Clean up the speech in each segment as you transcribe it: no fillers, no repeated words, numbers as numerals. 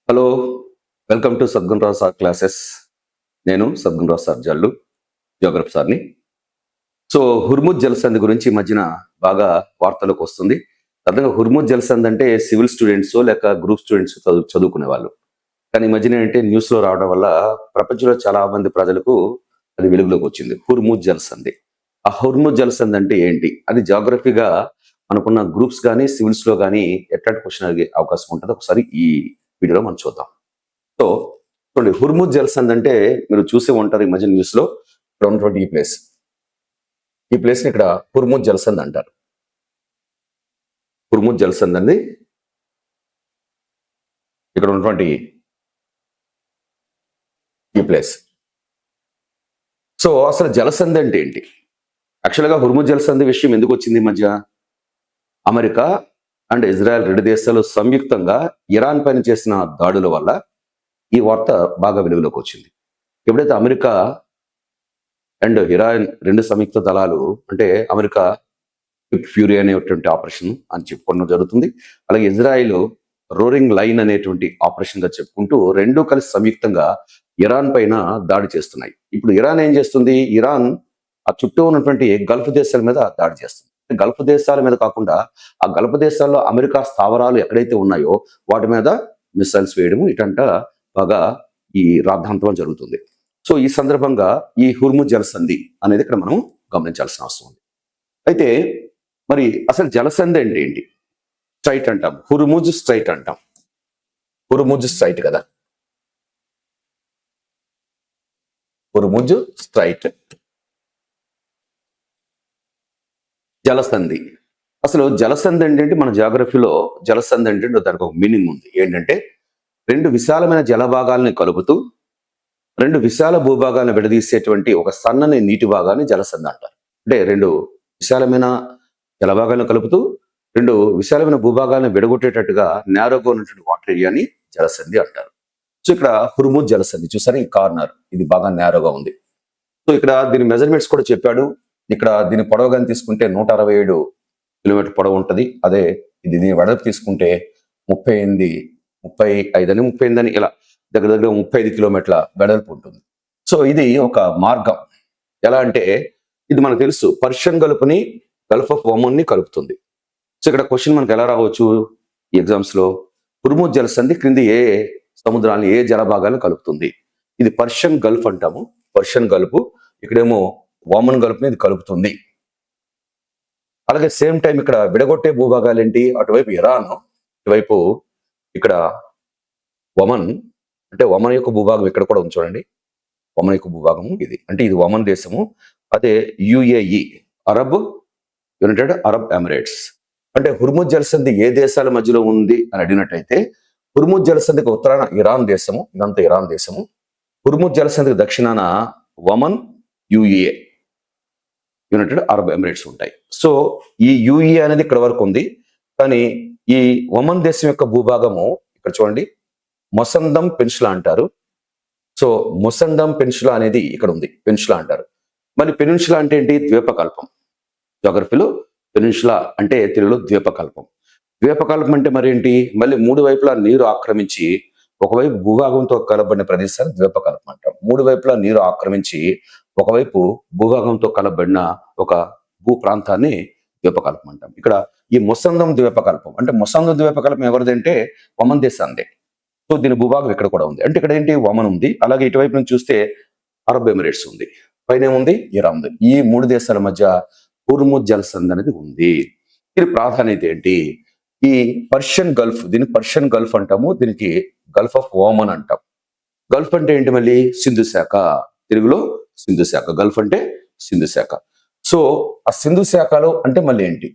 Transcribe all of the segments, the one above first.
Hello, welcome to Sadguna Rao sir classes. నేను Sadguna Rao sir జల్లు, Geography సార్ని. సో హుర్ముజ్ జలసంధి గురించి ఈ మధ్యన బాగా వార్తలకు వస్తుంది. అర్థంగా హుర్ముజ్ జలసంధి అంటే సివిల్ స్టూడెంట్స్ లేక గ్రూప్ స్టూడెంట్స్ చదువుకునే వాళ్ళు. కానీ ఈ మధ్యన ఏంటంటే న్యూస్లో రావడం వల్ల ప్రపంచంలో చాలా మంది ప్రజలకు అది వెలుగులోకి వచ్చింది. హుర్ముజ్ జలసంధి. ఆ హుర్ముజ్ జలసంధి అంటే ఏంటి? అది జాగ్రఫీగా మనకున్న గ్రూప్స్ కానీ సివిల్స్లో కానీ ఎట్లాంటి క్వశ్చన్ అడిగే అవకాశం ఉంటుందో ఒకసారి ఈ వీడియోలో మనం చూద్దాం. సో చూడండి, హుర్ముజ్ జలసంధి అంటే మీరు చూసే ఉంటారు ఈ మధ్య న్యూస్ లో. ఇక్కడ ఉన్నటువంటి ఈ ప్లేస్ ని ఇక్కడ హుర్ముజ్ జలసంధి అంటారు. హుర్ముజ్ జలసంధి అండి ఇక్కడ ఉన్నటువంటి ఈ ప్లేస్. సో అసలు జలసంధి అంటే ఏంటి? యాక్చువల్గా హుర్ముజ్ జలసంధి విషయం ఎందుకు వచ్చింది ఈ మధ్య? అమెరికా అండ్ ఇజ్రాయెల్ రెండు దేశాలు సంయుక్తంగా ఇరాన్ పైన చేసిన దాడుల వల్ల ఈ వార్త బాగా వెలుగులోకి వచ్చింది. ఎప్పుడైతే అమెరికా అండ్ ఇరాన్ రెండు సంయుక్త దళాలు, అంటే అమెరికా ఫ్యూరీ అనేటువంటి ఆపరేషన్ అని చెప్పుకోవడం జరుగుతుంది. అలాగే ఇజ్రాయిల్ రోరింగ్ లైన్ అనేటువంటి ఆపరేషన్ గా చెప్పుకుంటూ రెండూ కలిసి సంయుక్తంగా ఇరాన్ పైన దాడి చేస్తున్నాయి. ఇప్పుడు ఇరాన్ ఏం చేస్తుంది? ఇరాన్ ఆ చుట్టూ ఉన్నటువంటి గల్ఫ్ దేశాల మీద దాడి చేస్తుంది. గల్ఫ్ దేశాల మీద కాకుండా ఆ గల్ఫ్ దేశాల్లో అమెరికా స్థావరాలు ఎక్కడైతే ఉన్నాయో వాటి మీద మిసైల్స్ వేయడము ఇటంట బాగా ఈ రాద్ధాంతం జరుగుతుంది. సో ఈ సందర్భంగా ఈ హుర్ముజ్ జలసంధి అనేది ఇక్కడ మనం గమనించాల్సిన అవసరం ఉంది. అయితే మరి అసలు జలసంధి అంటే ఏంటి? స్ట్రైట్ అంటాం, హుర్ముజ్ స్ట్రైట్ అంటాం. హుర్ముజ్ స్ట్రైట్ కదా, హుర్ముజ్ స్ట్రైట్. జలసంధి. అసలు జలసంధి ఏంటంటే మన జాగ్రఫీలో జలసంధి అంటే దానికి ఒక మీనింగ్ ఉంది. ఏంటంటే రెండు విశాలమైన జలభాగాల్ని కలుపుతూ రెండు విశాల భూభాగాలను విడదీసేటువంటి ఒక సన్నని నీటి భాగాన్ని జలసంధి అంటారు. అంటే రెండు విశాలమైన జలభాగాలను కలుపుతూ రెండు విశాలమైన భూభాగాలను విడగొట్టేటట్టుగా నేరోగా ఉన్నటువంటి వాటర్ ఏరియాని జలసంధి అంటారు. సో ఇక్కడ హుర్ముజ్ జలసంధి చూసారా, ఈ కార్నర్ ఇది బాగా నేరోగా ఉంది. సో ఇక్కడ దీని మెజర్మెంట్స్ కూడా చెప్పాడు. ఇక్కడ దీని పొడవుగా తీసుకుంటే 167 కిలోమీటర్ పొడవు ఉంటుంది. అదే దీని వెడల్పు తీసుకుంటే 35 అని ఇలా దగ్గర 35 కిలోమీటర్ల వెడల్పు ఉంటుంది. సో ఇది ఒక మార్గం. ఎలా అంటే ఇది మనకు తెలుసు, పర్షియన్ గల్ఫ్ని గల్ఫ్ ఆఫ్ ఒమన్ ని కలుపుతుంది. సో ఇక్కడ క్వశ్చన్ మనకు ఎలా రావచ్చు ఈ ఎగ్జామ్స్ లో? హుర్ముజ్ జలసంధి క్రింది ఏ సముద్రాన్ని ఏ జలభాగాలను కలుపుతుంది? ఇది పర్షియన్ గల్ఫ్ అంటాము, పర్షియన్ గల్ఫ్. ఇక్కడేమో ఒమన్ గల్ఫ్ ని ఇది కలుపుతుంది. అలాగే సేమ్ టైం ఇక్కడ విడగొట్టే భూభాగాలు ఏంటి? అటువైపు ఇరాన్, ఇటువైపు ఇక్కడ ఒమన్. అంటే ఒమన్ యొక్క భూభాగం ఇక్కడ కూడా ఉంచండి. ఒమన్ యొక్క భూభాగము ఇది, అంటే ఇది ఒమన్ దేశము. అదే UAE, Arab United Arab Emirates. అంటే హుర్ముజ్ జలసంధి ఏ దేశాల మధ్యలో ఉంది అని అడిగినట్టయితే హుర్ముజ్ జలసంధికి ఉత్తరాన ఇరాన్ దేశము, ఇదంతా ఇరాన్ దేశము. హుర్ముజ్ జలసంధికి దక్షిణాన Oman, UAE, United Arab Emirates ఉంటాయి. సో ఈ యుఏ అనేది ఇక్కడ వరకు ఉంది. కానీ ఈ ఒమన్ దేశం యొక్క భూభాగము ఇక్కడ చూడండి, మొసందం పెన్షులా అంటారు. సో మొసందం పెన్షులా అనేది ఇక్కడ ఉంది, పెన్షులా అంటారు. మరి పెనిన్షులా అంటే ఏంటి? ద్వీపకల్పం. జాగ్రఫీలో పెనిన్షులా అంటే తెలుగులో ద్వీపకల్పం. ద్వీపకల్పం అంటే మరి ఏంటి? మళ్ళీ మూడు వైపులా నీరు ఆక్రమించి ఒకవైపు భూభాగంతో కలబడిన ప్రదేశాన్ని ద్వీపకల్పం అంటాం. మూడు వైపులా నీరు ఆక్రమించి ఒకవైపు భూభాగంతో కలబడిన ఒక భూ ప్రాంతాన్ని ద్వీపకల్పం అంటాం. ఇక్కడ ఈ మొసందం ద్వీపకల్పం, అంటే మొసందం ద్వీపకల్పం ఎవరిదంటే ఒమన్ దేశాందే. సో దీని భూభాగం ఇక్కడ కూడా ఉంది. అంటే ఇక్కడ ఏంటి? ఒమన్ ఉంది. అలాగే ఇటువైపు నుంచి చూస్తే అరబ్ ఎమిరేట్స్ ఉంది, పైన ఏముంది? ఇరాన్ ఉంది. ఈ మూడు దేశాల మధ్య హుర్ముజ్ జలసంధి అనేది ఉంది. దీని ప్రాధాన్యత ఏంటి? ఈ పర్షియన్ గల్ఫ్, దీన్ని పర్షియన్ గల్ఫ్ అంటాము, దీనికి గల్ఫ్ ఆఫ్ ఓమన్ అంటాం. గల్ఫ్ అంటే ఏంటి? మళ్ళీ సింధు శాఖ, తెలుగులో సింధు శాఖ. గల్ఫ్ అంటే సింధు శాఖ. సో ఆ సింధు శాఖలో అంటే మళ్ళీ ఏంటి?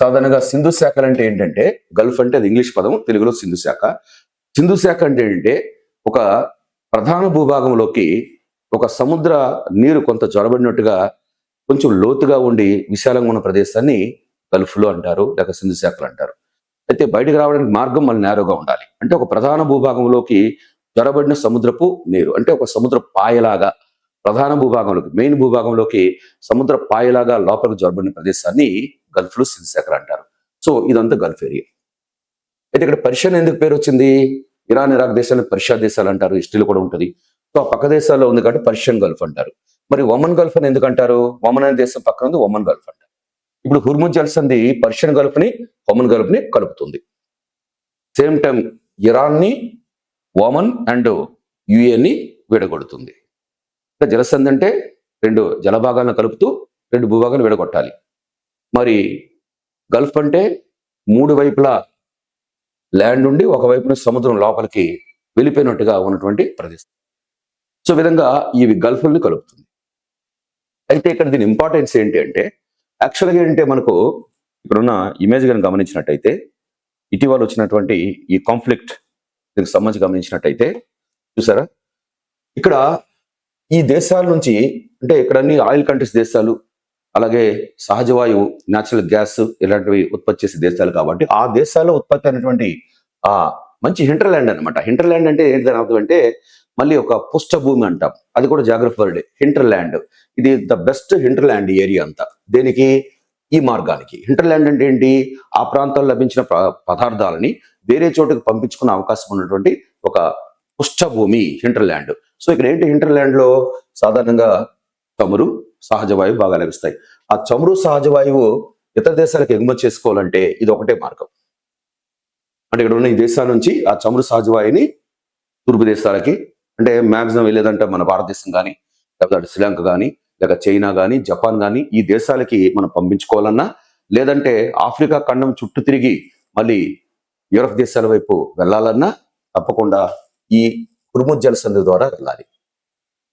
సాధారణంగా సింధు శాఖలు అంటే ఏంటంటే, గల్ఫ్ అంటే అది ఇంగ్లీష్ పదం, తెలుగులో సింధు శాఖ. సింధు శాఖ అంటే ఏంటంటే ఒక ప్రధాన భూభాగంలోకి ఒక సముద్ర నీరు కొంత జొరబడినట్టుగా కొంచెం లోతుగా ఉండి విశాలంగా ఉన్న ప్రదేశాన్ని గల్ఫ్లో అంటారు, లేక సింధు శాఖలు అంటారు. అయితే బయటకు రావడానికి మార్గం మళ్ళీ నేరోగా ఉండాలి. అంటే ఒక ప్రధాన భూభాగంలోకి జొరబడిన సముద్రపు నీరు, అంటే ఒక సముద్ర పాయలాగా ప్రధాన భూభాగంలోకి, మెయిన్ భూభాగంలోకి సముద్ర పాయలాగా లోపలికి జొరబడిన ప్రదేశాన్ని గల్ఫ్లో సింధు శాఖలు అంటారు. సో ఇదంతా గల్ఫ్ ఏరియా. అయితే ఇక్కడ పర్షియన్ ఎందుకు పేరు వచ్చింది? ఇరాన్ ఇరాక్ దేశాలను పర్షియా దేశాలు అంటారు, హిస్టరీలో కూడా ఉంటుంది. సో ఆ పక్క దేశాల్లో ఉంది కాబట్టి పర్షియన్ గల్ఫ్ అంటారు. మరి ఒమన్ గల్ఫ్ అని ఎందుకు అంటారు? ఒమన్ అనే దేశం పక్కన ఉంది, ఒమన్ గల్ఫ్ అంటారు. ఇప్పుడు హుర్ముజ్ జలసంధి పర్షియన్ గల్ఫ్ ని ఒమన్ గల్ఫ్ ని కలుపుతుంది. సేమ్ టైం ఇరాన్ ని, ఒమన్ అండ్ యుఏని విడగొడుతుంది. జలసంధి అంటే రెండు జలభాగాలను కలుపుతూ రెండు భూభాగాలు విడగొట్టాలి. మరి గల్ఫ్ అంటే మూడు వైపులా ల్యాండ్ ఉండి ఒకవైపున సముద్రం లోపలికి వెళ్ళిపోయినట్టుగా ఉన్నటువంటి ప్రదేశం. సో విధంగా ఇవి గల్ఫ్ని కలుపుతుంది. అయితే ఇక్కడ దీని ఇంపార్టెన్స్ ఏంటి అంటే, యాక్చువల్గా ఏంటంటే మనకు ఇక్కడున్న ఇమేజ్ కానీ గమనించినట్టయితే, ఇటీవల వచ్చినటువంటి ఈ కాన్ఫ్లిక్ట్ దీనికి సంబంధించి గమనించినట్టయితే చూసారా, ఇక్కడ ఈ దేశాల నుంచి అంటే ఇక్కడ అన్ని ఆయిల్ కంట్రీస్ దేశాలు, అలాగే సహజ వాయువు, న్యాచురల్ గ్యాస్ ఇలాంటివి ఉత్పత్తి చేసే దేశాలు కాబట్టి ఆ దేశాల్లో ఉత్పత్తి అయినటువంటి ఆ మంచి హింటర్ల్యాండ్ అనమాట. హింటర్ల్యాండ్ అంటే ఏంటి అర్థం అంటే మళ్ళీ ఒక పుష్ట భూమి అంటాం, అది కూడా జాగ్రఫీ వర్డ్. హింటర్ల్యాండ్ ఇది ద బెస్ట్ హింటర్ల్యాండ్ ఏరియా అంతా. దేనికి? ఈ మార్గానికి. హింటర్ల్యాండ్ అంటే ఏంటి? ఆ ప్రాంతాల్లో లభించిన పదార్థాలని వేరే చోటుకు పంపించుకునే అవకాశం ఉన్నటువంటి ఒక పుష్ఠభూమి హింటర్ల్యాండ్. సో ఇక్కడ ఏంటి హింటర్ల్యాండ్ లో సాధారణంగా చమురు, సహజ వాయువు బాగా లభిస్తాయి. ఆ చమురు, సహజ వాయువు ఇతర దేశాలకు ఎగుమతి చేసుకోవాలంటే ఇది ఒకటే మార్గం. అంటే ఇక్కడ ఉన్న ఈ దేశాల నుంచి ఆ చమురు, సహజ వాయువుని తూర్పు దేశాలకి, అంటే మ్యాక్సిమం వెళ్ళేదంటే మన భారతదేశం కానీ, లేకపోతే శ్రీలంక కానీ, లేక చైనా కానీ, జపాన్ కానీ ఈ దేశాలకి మనం పంపించుకోవాలన్నా, లేదంటే ఆఫ్రికా ఖండం చుట్టూ తిరిగి మళ్ళీ యూరప్ దేశాల వైపు వెళ్ళాలన్నా తప్పకుండా ఈ హుర్ముజ్ జలసంధి ద్వారా వెళ్ళాలి.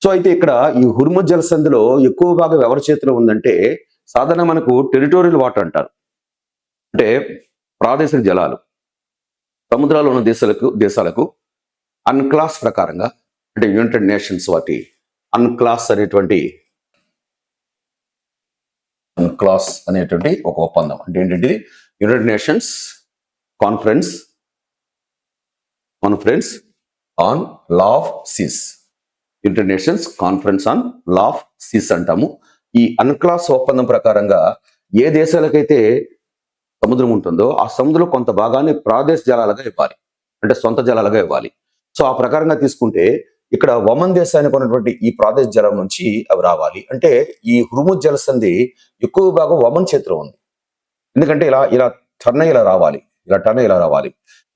సో అయితే ఇక్కడ ఈ హుర్ముజ్ జలసంధిలో ఎక్కువ భాగం ఎవరి చేతిలో ఉందంటే, సాధారణ మనకు టెరిటోరియల్ వాటర్ అంటారు, అంటే ప్రాదేశిక జలాలు. సముద్రాలు ఉన్న దేశాలకు అన్క్లాస్ ప్రకారంగా, అంటే యునైటెడ్ నేషన్స్ వాటి అన్క్లాస్ అనేటువంటి ఒక ఒప్పందం. అంటే ఏంటంటే United Nations conference on law of seas, United Nations conference on law of seas అంటాము. ఈ అన్క్లాస్ ఒప్పందం ప్రకారంగా ఏ దేశాలకైతే సముద్రం ఉంటుందో ఆ సముద్రంలో కొంత భాగాన్ని ప్రాదేశిక జలాలుగా ఇవ్వాలి, అంటే సొంత జలాలుగా ఇవ్వాలి. సో ఆ ప్రకారంగా తీసుకుంటే ఇక్కడ ఒమన్ దేశానికి ఉన్నటువంటి ఈ ప్రాదేశిక జలం నుంచి అవి రావాలి. అంటే ఈ హుర్ముజ్ జలసంధి ఎక్కువ భాగం ఒమన్ చేతిలో ఉంది. ఎందుకంటే ఇలా టర్న్ ఇలా రావాలి,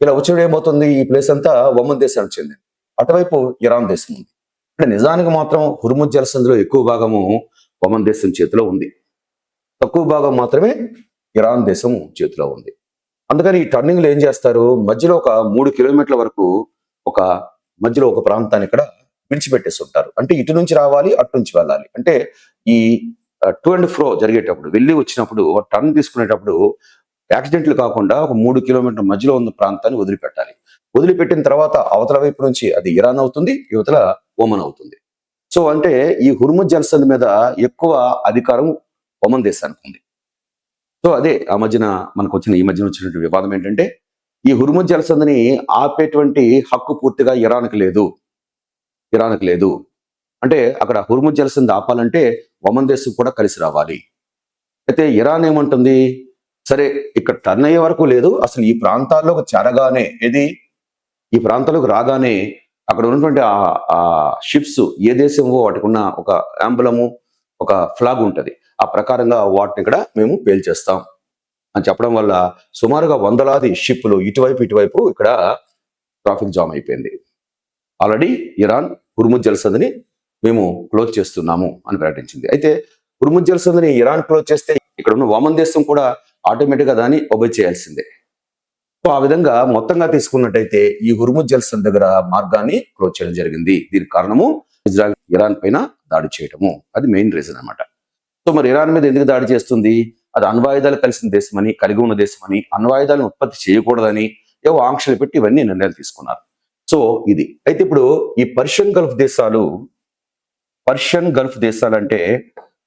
ఇలా వచ్చినప్పుడు ఏమవుతుంది, ఈ ప్లేస్ అంతా ఒమన్ దేశానికి చెందింది, అటువైపు ఇరాన్ దేశం ఉంది. అంటే నిజానికి మాత్రం హుర్ముజ్ జలసంధిలో ఎక్కువ భాగము ఒమన్ దేశం చేతిలో ఉంది, తక్కువ భాగం మాత్రమే ఇరాన్ దేశం చేతిలో ఉంది. అందుకని ఈ టర్నింగ్లు ఏం చేస్తారు, మధ్యలో ఒక 3 కిలోమీటర్ల వరకు మధ్యలో ఒక ప్రాంతాన్ని ఇక్కడ విడిచిపెట్టేసి ఉంటారు. అంటే ఇటు నుంచి రావాలి, అటు నుంచి వెళ్ళాలి. అంటే ఈ టు అండ్ ఫ్రో జరిగేటప్పుడు, వెళ్ళి వచ్చినప్పుడు, టర్న్ తీసుకునేటప్పుడు యాక్సిడెంట్లు కాకుండా ఒక 3 కిలోమీటర్ల మధ్యలో ఉన్న ప్రాంతాన్ని వదిలిపెట్టాలి. వదిలిపెట్టిన తర్వాత అవతల వైపు నుంచి అది ఇరాన్ అవుతుంది, యువతల ఒమన్ అవుతుంది. సో అంటే ఈ హుర్ముజ్ జలసంధి మీద ఎక్కువ అధికారం ఒమన్ దేశానికి ఉంది. సో అదే ఈ మధ్యన వచ్చినటువంటి వివాదం ఏంటంటే, ఈ హుర్ముజ్ జలసంధిని ఆపేటువంటి హక్కు పూర్తిగా ఇరాన్కి లేదు. అంటే అక్కడ హుర్ముజ్ జలసంధి ఆపాలంటే ఒమన్ దేశం కూడా కలిసి రావాలి. అయితే ఇరాన్ ఏమంటుంది, సరే ఇక్కడ టర్న్ అయ్యే వరకు లేదు, అసలు ఈ ప్రాంతాల్లోకి చేరగానే, ఈ ప్రాంతాలకు రాగానే అక్కడ ఉన్నటువంటి ఆ షిప్స్ ఏ దేశమో వాటికి ఉన్న ఒక యాంబులము, ఒక ఫ్లాగ్ ఉంటుంది, ఆ ప్రకారంగా వాటిని ఇక్కడ మేము పేల్చేస్తాం అని చెప్పడం వల్ల సుమారుగా వందలాది షిప్లు ఇటువైపు ఇక్కడ ట్రాఫిక్ జామ్ అయిపోయింది. ఆల్రెడీ ఇరాన్ హుర్ముజ్ జలసంధిని మేము క్లోజ్ చేస్తున్నాము అని ప్రకటించింది. అయితే హుర్ముజ్ జలసంధిని ఇరాన్ క్లోజ్ చేస్తే ఇక్కడ ఉన్న ఒమన్ దేశం కూడా ఆటోమేటిక్గా దాన్ని ఒబే చేయాల్సిందే. సో ఆ విధంగా మొత్తంగా తీసుకున్నట్టయితే ఈ హుర్ముజ్ జలసంధి దగ్గర మార్గాన్ని క్లోజ్ చేయడం జరిగింది. దీనికి కారణము ఇజ్రాయెల్ ఇరాన్ పైన దాడి చేయటము, అది మెయిన్ రీజన్ అన్నమాట. సో మరి ఇరాన్ మీద ఎందుకు దాడి చేస్తుంది, అది అణ్వాయుధాలు కలిగి ఉన్న దేశమని, అణ్వాయుధాలను ఉత్పత్తి చేయకూడదని ఏవో ఆంక్షలు పెట్టి ఇవన్నీ నిర్ణయాలు తీసుకున్నారు. సో ఇది అయితే ఇప్పుడు ఈ పర్షియన్ గల్ఫ్ దేశాలు అంటే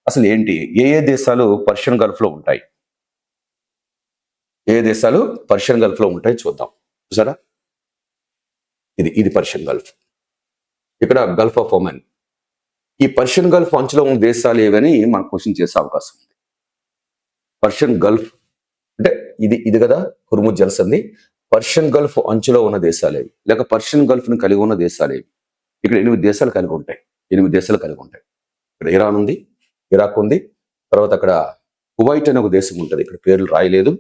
అసలు ఏంటి, ఏ దేశాలు పర్షియన్ గల్ఫ్ లో ఉంటాయి, చూద్దాం. చూసారా, ఇది పర్షియన్ గల్ఫ్, ఇక్కడ గల్ఫ్ ఆఫ్ ఒమన్. ఈ పర్షియన్ గల్ఫ్ అంచులో ఉన్న దేశాలు ఏవని మనం క్వశ్చన్ చేసే అవకాశం ఉంది. పర్షియన్ గల్ఫ్ అంటే ఇది కదా హుర్ముజ్ జలసంధి, పర్షియన్ గల్ఫ్ అంచులో ఉన్న దేశాలేవి, లేక పర్షియన్ గల్ఫ్ని కలిగి ఉన్న దేశాలేవి. ఇక్కడ 8 దేశాలు కలిగి ఉంటాయి. 8 దేశాలు కలిగి ఉంటాయి. ఇక్కడ ఇరాన్ ఉంది, ఇరాక్ ఉంది, తర్వాత అక్కడ కువైట్ అనే ఒక దేశం ఉంటుంది. ఇక్కడ పేర్లు రాయలేదు.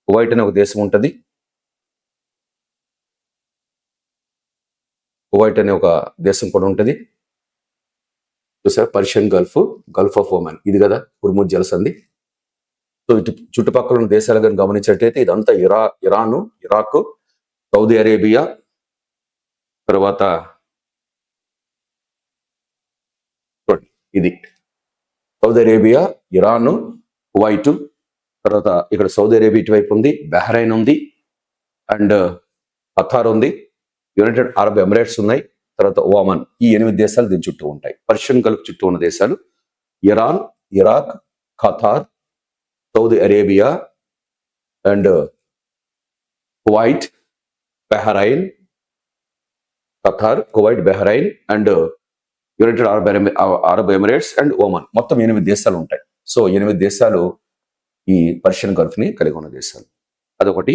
కువైట్ అనే ఒక దేశం ఉంటుంది. కువైట్ అనే ఒక దేశం కూడా ఉంటుంది. చూసారా, Persian Gulf, Gulf of Oman, ఇది కదా హుర్ముజ్ జలసంధి. సో ఇటు చుట్టుపక్కల ఉన్న దేశాలు కానీ గమనించినట్లయితే ఇదంతా ఇరాను, ఇరాక్, సౌదీ అరేబియా, తర్వాత ఇది సౌదీ అరేబియా, ఇరాను, కువైట్, తర్వాత ఇక్కడ సౌదీ అరేబియా ఇటువైపు ఉంది, బహ్రైన్ ఉంది, అండ్ ఖతార్ ఉంది, యునైటెడ్ అరబ్ ఎమిరేట్స్ ఉన్నాయి, తర్వాత ఓమన్. ఈ 8 దేశాలు దీని చుట్టూ ఉంటాయి. పర్షియన్ గల్ఫ్ చుట్టూ ఉన్న దేశాలు Iran, Iraq, Qatar, Saudi Arabia, and Kuwait, Bahrain, Qatar, Kuwait, Bahrain, and United Arab Emirates and Oman. మొత్తం 8 దేశాలు ఉంటాయి. సో 8 దేశాలు ఈ పర్షియన్ గల్ఫ్ ని కలిగి ఉన్న దేశాలు. అదొకటి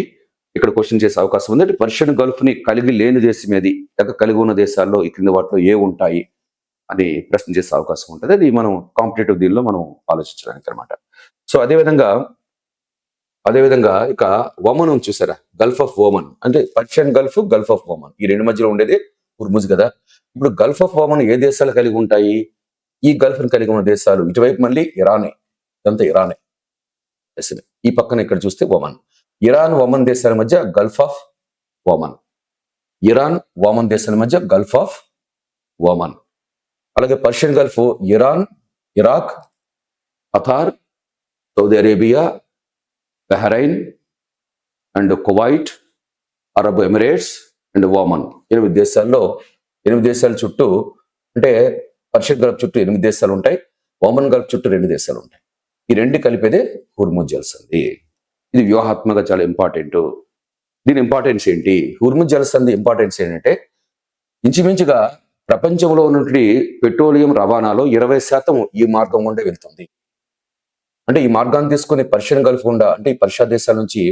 ఇక్కడ క్వశ్చన్ చేసే అవకాశం ఉంది. అంటే పర్షియన్ గల్ఫ్ ని కలిగి లేని దేశం ఏది, లేక కలిగి ఉన్న దేశాల్లో ఈ క్రింది వాటిలో ఏ ఉంటాయి అని ప్రశ్న చేసే అవకాశం ఉంటుంది. అది మనం కాంపిటేటివ్ దీనిలో మనం ఆలోచించడానికి అనమాట. సో అదేవిధంగా ఇక ఒమన్ ఉంది చూసారా, గల్ఫ్ ఆఫ్ ఓమన్, అంటే పర్షియన్ గల్ఫ్, గల్ఫ్ ఆఫ్ ఓమన్, ఈ రెండు మధ్యలో ఉండేది హుర్ముజ్ కదా. ఇప్పుడు గల్ఫ్ ఆఫ్ ఓమన్ ఏ దేశాలు కలిగి ఉంటాయి? ఈ గల్ఫ్ ని కలిగి ఉన్న దేశాలు ఇటువైపు మళ్ళీ ఇరానే, ఇదంతా ఇరానే. ఈ పక్కన ఇక్కడ చూస్తే ఒమన్. ఇరాన్, ఒమన్ దేశాల మధ్య Gulf of Oman. Iran, Oman దేశాల మధ్య గల్ఫ్ ఆఫ్ ఓమన్. అలాగే Persian Gulf Iran, Iraq, Qatar, Saudi Arabia, Bahrain and Kuwait, Arab Emirates and Oman. 8 దేశాల్లో 8 దేశాల చుట్టూ, అంటే పర్షియన్ గల్ఫ్ చుట్టూ 8 దేశాలు ఉంటాయి, ఓమన్ గల్ఫ్ చుట్టూ 2 దేశాలు ఉంటాయి. ఈ రెండు కలిపేదే హుర్ముజ్ జలసంధి. ఇది వ్యూహాత్మక చాలా ఇంపార్టెంట్. దీని ఇంపార్టెన్స్ ఏంటి? హుర్ముజ్ జలసంధి ఇంపార్టెన్స్ ఏంటంటే ఇంచుమించుగా ప్రపంచంలో ఉన్నటువంటి పెట్రోలియం రవాణాలో 20% ఈ మార్గం గుండా వెళ్తుంది. అంటే ఈ మార్గాన్ని తీసుకొని పర్షియన్ గల్ఫ్ గుండా, అంటే ఈ పర్షియా దేశాల నుంచి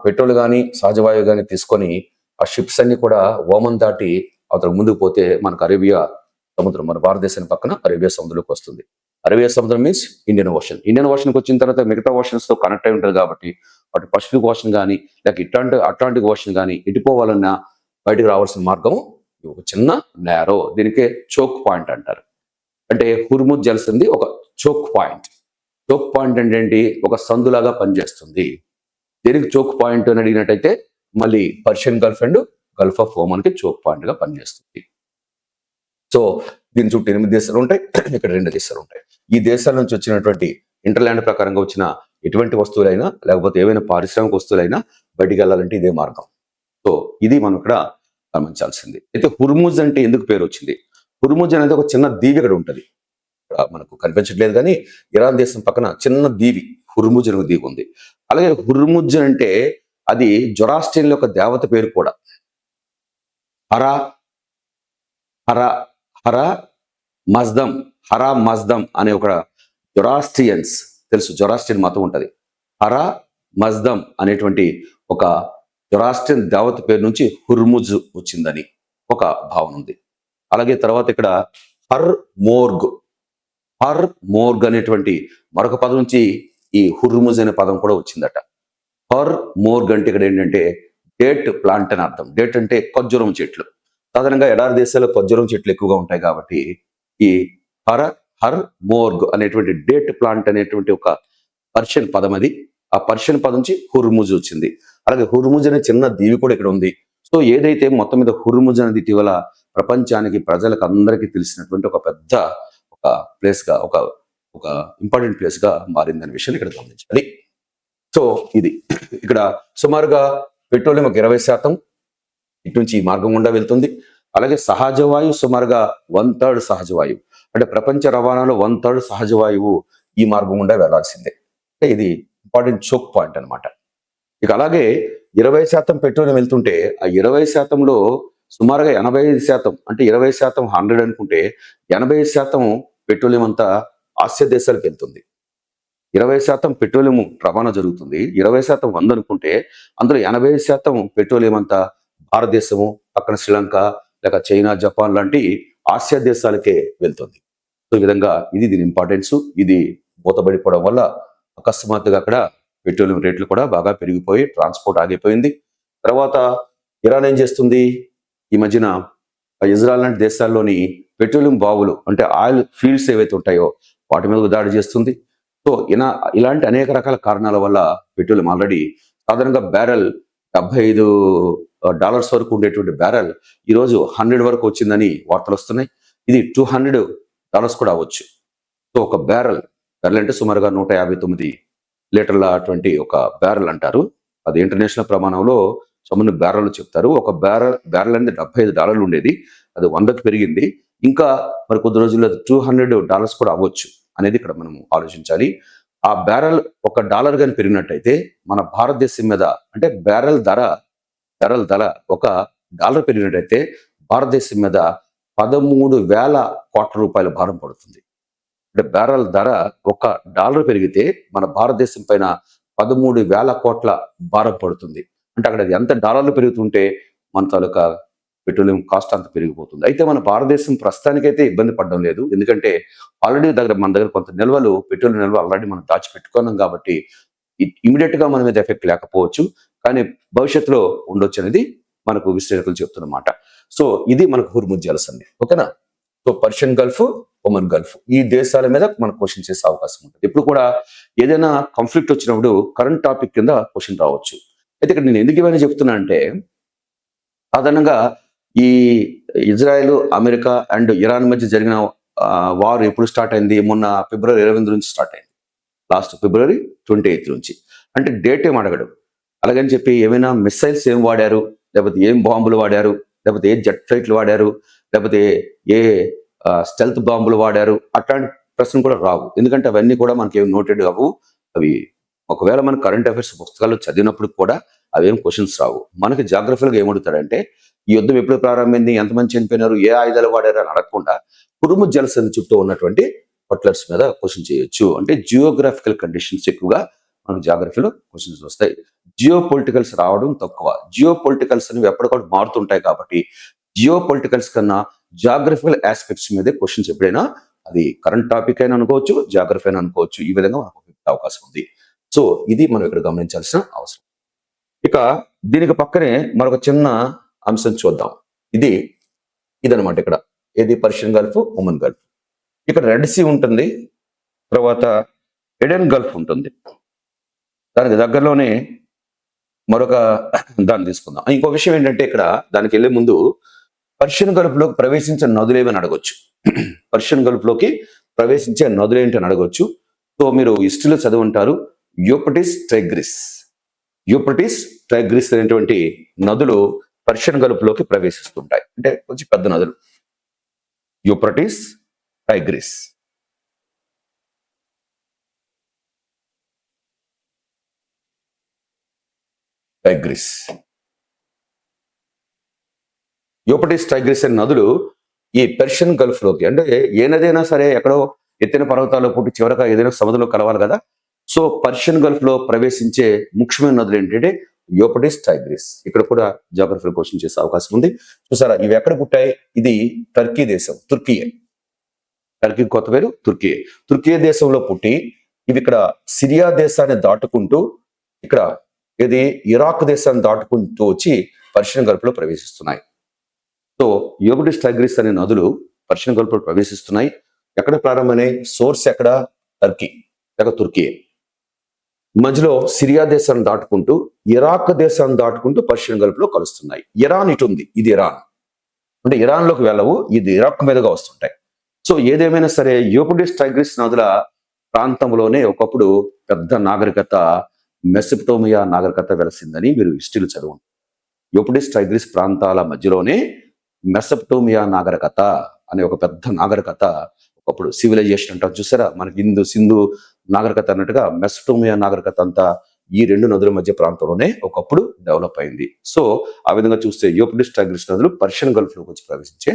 పెట్రోల్ కానీ సహజవాయువు కానీ తీసుకొని ఆ షిప్స్ అన్ని కూడా ఓమన్ దాటి అవతల ముందుకు పోతే మనకు అరేబియా సముద్రం, మన భారతదేశం పక్కన అరేబియా సముద్రంలోకి వస్తుంది. అరేబియా సముద్రం మీన్స్ ఇండియన్ ఓషన్. ఇండియన్ ఓషన్కి వచ్చిన తర్వాత మిగతా ఓషన్స్ తో కనెక్ట్ అయి ఉంటుంది కాబట్టి అటు పసిఫిక్ ఓషన్ కానీ, లేక అట్లాంటిక్ ఓషన్ కానీ ఎటుపోవాలన్నా బయటకు రావాల్సిన మార్గం ఒక చిన్న నేరో, దీనికే చోక్ పాయింట్ అంటారు. అంటే హుర్ముజ్ జలసంధి ఒక చోక్ పాయింట్. చోక్ పాయింట్ అంటే ఏంటి? ఒక సందులాగా పనిచేస్తుంది. దీనికి చోక్ పాయింట్ అని అడిగినట్టయితే మళ్ళీ Persian Gulf and Gulf of ఓమన్ కి చోక్ పాయింట్ గా పనిచేస్తుంది. సో దీని చుట్టూ 8 దేశాలు ఉంటాయి, ఇక్కడ 2 దేశాలు ఉంటాయి. ఈ దేశాల నుంచి వచ్చినటువంటి ఇంటర్లాండ్ ప్రకారంగా వచ్చిన ఎటువంటి వస్తువులైనా, లేకపోతే ఏవైనా పారిశ్రామిక వస్తువులైనా బయటికి వెళ్ళాలంటే ఇదే మార్గం. సో ఇది మనం ఇక్కడ గమనించాల్సింది. అయితే హుర్ముజ్ అంటే ఎందుకు పేరు వచ్చింది? హుర్ముజ్ అనేది ఒక చిన్న దీవి ఇక్కడ ఉంటుంది, మనకు కనిపించట్లేదు కానీ ఇరాన్ దేశం పక్కన చిన్న దీవి హుర్ముజ్ అనే దీవి ఉంది. అలాగే హుర్ముజ్ అంటే అది జొరాస్ట్రియన్ యొక్క దేవత పేరు కూడా. హరా హరా హరా మజ్దమ్, హరా మజ్దమ్ అనే ఒక జొరాస్ట్రియన్స్ తెలుసు, జొరాస్ట్రియన్ మతం ఉంటుంది. హరా మజ్దమ్ అనేటువంటి ఒక జొరాస్ట్రియన్ దేవత పేరు నుంచి హుర్ముజ్ వచ్చిందని ఒక భావన ఉంది. అలాగే తర్వాత ఇక్కడ హర్ మోర్గ్ అనేటువంటి మరొక పదం నుంచి ఈ హుర్ముజ్ అనే పదం కూడా వచ్చిందట. హర్ మోర్గ్ అంటే ఇక్కడ ఏంటంటే డేట్ ప్లాంట్ అని అర్థం. డేట్ అంటే ఖర్జూరం చెట్లు. సాధారణంగా ఎడారి దేశాల్లో ఖర్జూరం చెట్లు ఎక్కువగా ఉంటాయి కాబట్టి ఈ హర్ మోర్గ్ అనేటువంటి డేట్ ప్లాంట్ అనేటువంటి ఒక పర్షియన్ పదం అది. ఆ పర్షియన్ పదం నుంచి హుర్ముజ్ వచ్చింది. అలాగే హుర్ముజ్ అనే చిన్న దీవి కూడా ఇక్కడ ఉంది. సో ఏదైతే మొత్తం మీద హుర్ముజ్ అనేది ఇటీవల ప్రపంచానికి, ప్రజలకు అందరికీ తెలిసినటువంటి ఒక పెద్ద ఒక ప్లేస్ గా, ఒక ఇంపార్టెంట్ ప్లేస్ గా మారిందనే విషయాన్ని ఇక్కడ గమనించాలి. సో ఇది ఇక్కడ సుమారుగా పెట్రోలియం ఒక 20% ఇటు నుంచి ఈ మార్గం గుండా వెళ్తుంది. అలాగే సహజవాయువు సుమారుగా 1/3 సహజవాయువు, అంటే ప్రపంచ రవాణాలో 1/3 సహజవాయువు ఈ మార్గం గుండా వెళ్లాల్సిందే. అంటే ఇది ఇంపార్టెంట్ చోక్ పాయింట్ అనమాట. ఇక అలాగే 20% పెట్రోలియం వెళ్తుంటే ఆ 20%లో సుమారుగా 85%, అంటే 20% 100 అనుకుంటే 85% పెట్రోలియం అంతా ఆసియా దేశాలకు వెళ్తుంది. 20% పెట్రోలియం రవాణా జరుగుతుంది. 20% వంద అనుకుంటే అందులో 80% పెట్రోలియం అంతా భారతదేశము, పక్కన శ్రీలంక, లేక చైనా, జపాన్ లాంటి ఆసియా దేశాలకే వెళ్తుంది. సో ఈ విధంగా ఇది దీని ఇంపార్టెన్స్. ఇది మూతబడిపోవడం వల్ల అకస్మాత్తుగా అక్కడ పెట్రోలియం రేట్లు కూడా బాగా పెరిగిపోయి ట్రాన్స్పోర్ట్ ఆగిపోయింది. తర్వాత ఇరాన్ ఏం చేస్తుంది? ఈ మధ్యన ఇజ్రాయెల్ లాంటి దేశాల్లోని పెట్రోలియం బావులు అంటే ఆయిల్ ఫీల్డ్స్ ఏవైతే ఉంటాయో వాటి మీద దాడి చేస్తుంది. సో ఇలాంటి అనేక రకాల కారణాల వల్ల పెట్రోలియం ఆల్రెడీ సాధారణంగా బ్యారెల్ $75 వరకు ఉండేటువంటి బ్యారెల్ ఈరోజు 100 వరకు వచ్చిందని వార్తలు వస్తున్నాయి. ఇది $200 కూడా అవ్వచ్చు. సో ఒక బ్యారెల్ అంటే సుమారుగా 159 లీటర్ల అటువంటి ఒక బ్యారెల్ అంటారు. అది ఇంటర్నేషనల్ ప్రమాణంలో సొమ్ముని బ్యారెల్ చెప్తారు. ఒక బ్యారెల్ అనేది $75 ఉండేది, అది 100కి పెరిగింది. ఇంకా మరి కొద్ది రోజుల్లో $200 కూడా అవ్వచ్చు అనేది ఇక్కడ మనం ఆలోచించాలి. ఆ బ్యారెల్ $1 కానీ పెరిగినట్టయితే మన భారతదేశం మీద అంటే బ్యారెల్ ధర $1 పెరిగినట్టయితే భారతదేశం మీద 13,000 కోట్ల రూపాయల భారం పడుతుంది. అంటే బ్యారెల్ ధర $1 పెరిగితే మన భారతదేశం పైన 13,000 కోట్ల భారం పడుతుంది. అంటే అక్కడ ఎంత డాలర్లు పెరుగుతుంటే మన తాలూకా పెట్రోలియం కాస్ట్ అంత పెరిగిపోతుంది. అయితే మన భారతదేశం ప్రస్తుతానికైతే ఇబ్బంది పడడం లేదు. ఎందుకంటే ఆల్రెడీ మన దగ్గర కొంత పెట్రోల్ నిల్వలు ఆల్రెడీ మనం దాచిపెట్టుకున్నాం కాబట్టి ఇమీడియట్ గా మన మీద ఎఫెక్ట్ లేకపోవచ్చు, కానీ భవిష్యత్తులో ఉండొచ్చు అనేది మనకు విశ్లేషకులు చెప్తున్నమాట. సో ఇది మనకు హుర్ముజ్ జలసంధి. ఓకేనా? So Persian Gulf, Oman Gulf ఈ దేశాల మీద మనకు క్వశ్చన్ చేసే అవకాశం ఉంటుంది. ఇప్పుడు కూడా ఏదైనా కాన్ఫ్లిక్ట్ వచ్చినప్పుడు కరెంట్ టాపిక్ కింద క్వశ్చన్ రావచ్చు. అయితే ఇక్కడ నేను ఎందుకు ఇవన్నీ చెప్తున్నా అంటే సాధారణంగా ఈ ఇజ్రాయెల్, అమెరికా అండ్ ఇరాన్ మధ్య జరిగిన వార్ ఎప్పుడు స్టార్ట్ అయింది? మొన్న ఫిబ్రవరి 28 నుంచి స్టార్ట్ అయింది. లాస్ట్ ఫిబ్రవరి 28 నుంచి. అంటే డేట్ ఏం అడగడు. అలాగని చెప్పి ఏమైనా మిసైల్స్ ఏం వాడారు, లేకపోతే ఏం బాంబులు వాడారు, లేకపోతే ఏ జెట్ ఫ్లైట్లు వాడారు, లేకపోతే ఏ స్టెల్త్ బాంబులు వాడారు, అట్లాంటి ప్రశ్నలు కూడా రావు. ఎందుకంటే అవన్నీ కూడా మనకి ఏం నోటెడ్ అవ్వు. అవి ఒకవేళ మన కరెంట్ అఫైర్స్ పుస్తకాల్లో చదివినప్పుడు కూడా అవేం క్వశ్చన్స్ రావు. మనకి జాగ్రఫీలుగా ఏమడుగుతాడంటే ఈ యుద్ధం ఎప్పుడు ప్రారంభమైంది, ఎంతమంది చనిపోయినారు, ఏ ఆయుధాలు వాడారు అని అడగకుండా హుర్ముజ్ జలసంధి చుట్టూ ఉన్నటువంటి పట్లర్స్ మీద క్వశ్చన్ చేయొచ్చు. అంటే జియోగ్రాఫికల్ కండిషన్స్ ఎక్కువగా మనకు జాగ్రఫీలో క్వశ్చన్స్ వస్తాయి. జియో పొలిటికల్స్ రావడం తక్కువ. జియో పొలిటికల్స్ అనేవి ఎప్పటికప్పుడు మారుతుంటాయి కాబట్టి జియో పొలిటికల్స్ కన్నా జాగ్రఫికల్ ఆస్పెక్ట్స్ మీదే క్వశ్చన్స్ ఎప్పుడైనా అది కరెంట్ టాపిక్ అయినా అనుకోవచ్చు, జాగ్రఫీ అయినా అనుకోవచ్చు. ఈ విధంగా మనకు అవకాశం ఉంది. సో ఇది మనం ఇక్కడ గమనించాల్సిన అవసరం. ఇక దీనికి పక్కనే మరొక చిన్న అంశం చూద్దాం. ఇదనమాట. ఇక్కడ ఏది? Persian Gulf, Oman Gulf. ఇక్కడ రెడ్ సీ ఉంటుంది, తర్వాత ఎడెన్ గల్ఫ్ ఉంటుంది. దానికి దగ్గరలోనే మరొక దాన్ని తీసుకుందాం. ఇంకో విషయం ఏంటంటే ఇక్కడ దానికి వెళ్ళే ముందు పర్షియన్ గల్ఫ్ లోకి ప్రవేశించే నదులేమని అడగొచ్చు. పర్షియన్ గల్ఫ్ లోకి ప్రవేశించే నదులేంటి అని అడగొచ్చు. సో మీరు హిస్టరీలో చదివి ఉంటారు, యూఫ్రటీస్, టైగ్రిస్ అనేటువంటి నదులు పర్షియన్ గల్ఫ్ లోకి ప్రవేశిస్తుంటాయి. అంటే కొంచెం పెద్ద నదులు. Euphrates, Tigris. యూఫ్రటీస్, టైగ్రిస్ అనే నదులు ఈ పర్షియన్ గల్ఫ్ లోకి, అంటే ఏ నదైనా సరే ఎక్కడో ఎత్తైన పర్వతాల్లో పుట్టి చివరగా ఏదైనా సముద్రంలో కలవాలి కదా. సో పర్షియన్ గల్ఫ్ లో ప్రవేశించే ముఖ్యమైన నదులు ఏంటంటే యూఫ్రటీస్, టైగ్రిస్. ఇక్కడ కూడా జాగ్రఫీ క్వశ్చన్ చేసే అవకాశం ఉంది. చూసారా, ఇవి ఎక్కడ పుట్టాయి? ఇది టర్కీ దేశం, తుర్కియే. టర్కీ కొత్త పేరు తుర్కియే దేశంలో పుట్టి ఇవి ఇక్కడ సిరియా దేశాన్ని దాటుకుంటూ ఇక్కడ ఇది ఇరాక్ దేశాన్ని దాటుకుంటూ వచ్చి పర్షియన్ గల్ఫ్ లో ప్రవేశిస్తున్నాయి. సో యూఫ్రటీస్, టైగ్రిస్ అనే నదులు పర్షియన్ గల్ఫ్ లో ప్రవేశిస్తున్నాయి. ఎక్కడ ప్రారంభమైనాయి? సోర్స్ ఎక్కడ? టర్కీ లేక తుర్కియే. మధ్యలో సిరియా దేశాన్ని దాటుకుంటూ ఇరాక్ దేశాన్ని దాటుకుంటూ పర్షియన్ గల్ఫ్ లో కలుస్తున్నాయి. ఇరాన్ ఇటు ఉంది, ఇది ఇరాన్. అంటే ఇరాన్ లోకి వెళ్ళవు, ఇది ఇరాక్ మీదుగా వస్తుంటాయి. సో ఏదేమైనా సరే యూఫ్రటీస్, టైగ్రిస్ నదుల ప్రాంతంలోనే ఒకప్పుడు పెద్ద నాగరికత, మెసొపొటేమియా నాగరికత వెలసిందని మీరు హిస్టరీలో చదవండి. యూఫ్రటీస్, టైగ్రిస్ ప్రాంతాల మధ్యలోనే మెసొపొటేమియా నాగరికత అనే ఒక పెద్ద నాగరికత, ఒకప్పుడు సివిలైజేషన్ అంటారు చూసారా, మనకి సింధు నాగరికత అన్నట్టుగా మెసొపొటేమియా నాగరికత అంతా ఈ రెండు నదుల మధ్య ప్రాంతంలోనే ఒకప్పుడు డెవలప్ అయింది. సో ఆ విధంగా చూస్తే యూఫ్రటీస్, టైగ్రిస్ నదులు పర్షియన్ గల్ఫ్ లోకి వచ్చి ప్రవేశించే